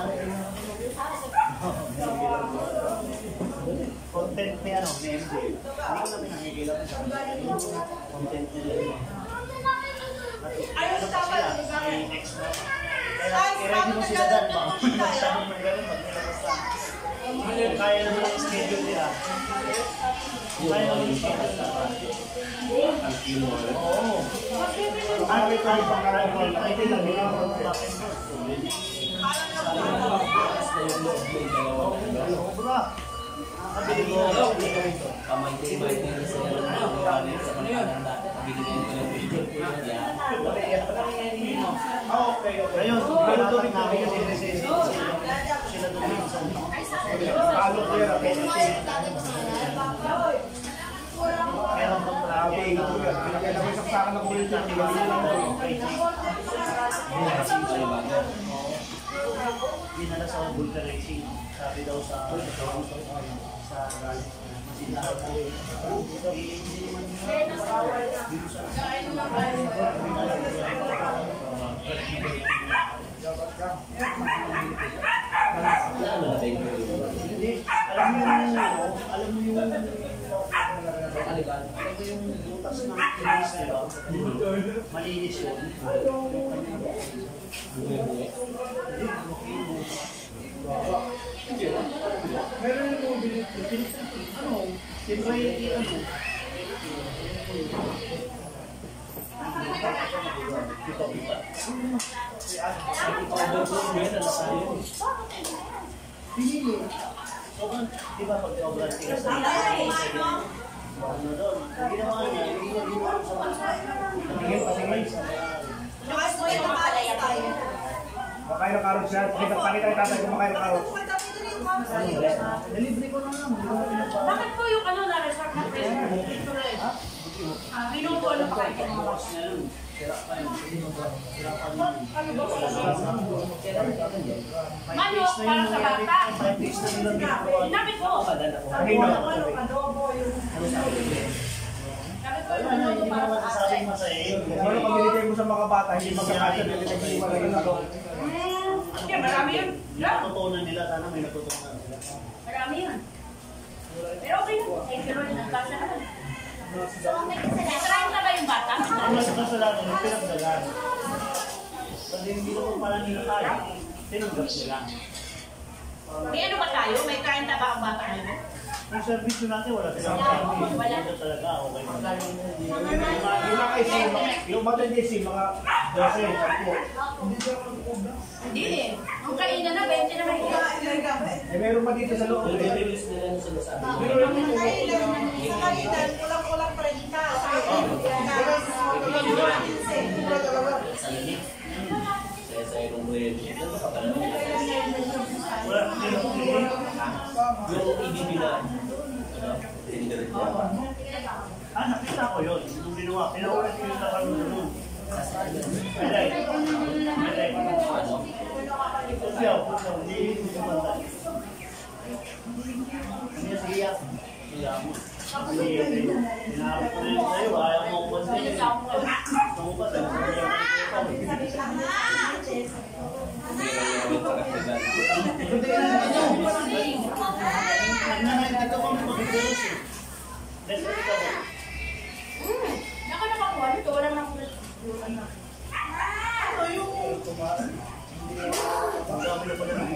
Content ni ano, ni MJ. Hindi ko namin nakikilap sa content nila. Ano pa sila? May extra. Kaya i-ready mo sila dyan. Sabi mo gano'n, mag-ilabas lang. Kaya naman ang schedule nila. Kaya naman yung schedule nila. Oo. Ano ito yung pangkaragol? Ay, ito lang yun. Sobra. Nakabili ko. Okay. Ngayon, pinatag namin kasi recession. Sila doon minsan. Halo ko yun. Meron bang traffic? Kaya naman isang saka na kulit yan. Dinala sa Bulga Racing. Sabi daw sa alam mo yung butas ng kinis, diba? Malinis yun. Meron yung mobility. Ano? Siyempre, ano? Pinili. So, di ba pag sobrang tigas na ano doon? Hindi naman niya, hindi niya ginawa sa mga patingin sa Makain ng karot siya. Pakita yung tatay ko makain ng karot. delivery ko lang naman. Bakit po yung ano na-reserve na Facebook? Ito na eh. Minuto ano pa kayo mga boss? Manok para sa bata. Inabit ko. Hindi mo naman sasabing masaya. Ano pag binigay mo sa mga bata, hindi magkakasya. Hindi magkakasya na to. Yeah, marami yun. Natutunan nila, sana may natutunan nila. Marami yun. Pero okay na. Eh, pero nagkasya naman. Nasarang na ba yung bata? Ang mas kasalanan, yung pinagdagan. Kasi hindi naman pala nila kaya, tinanggap nila. May ano ba tayo? May 30 ba ang bata nyo? Yung servisyo natin, wala silang kaya. Wala talaga, okay. Yung mga isim, yung matindi isim, mga 12, 10. Hindi eh. Ang kanina na, 20 na mahirap. Eh, meron pa dito sa loob. Release nila yung sinasabi. Kulang-kulang pa rin ka. Sa limit. Sa irong bread. Wala silang Yung ibibilan. Delivery ko. nakita ko yun. Yung ginawa, pinaulat ko yung nakano na nun. Pilay. Pusyaw, hindi yung manda. Hindi siya siya. Siya mo. Hindi, hinahapot ko na yun sa'yo. Ayaw mo ko ba sa'yo? Ako ba sa'yo? Nagnanagtito ko ng pag-ilos eh. Let's go. Naka nakakuha nito, wala nang Ang dami na pala ng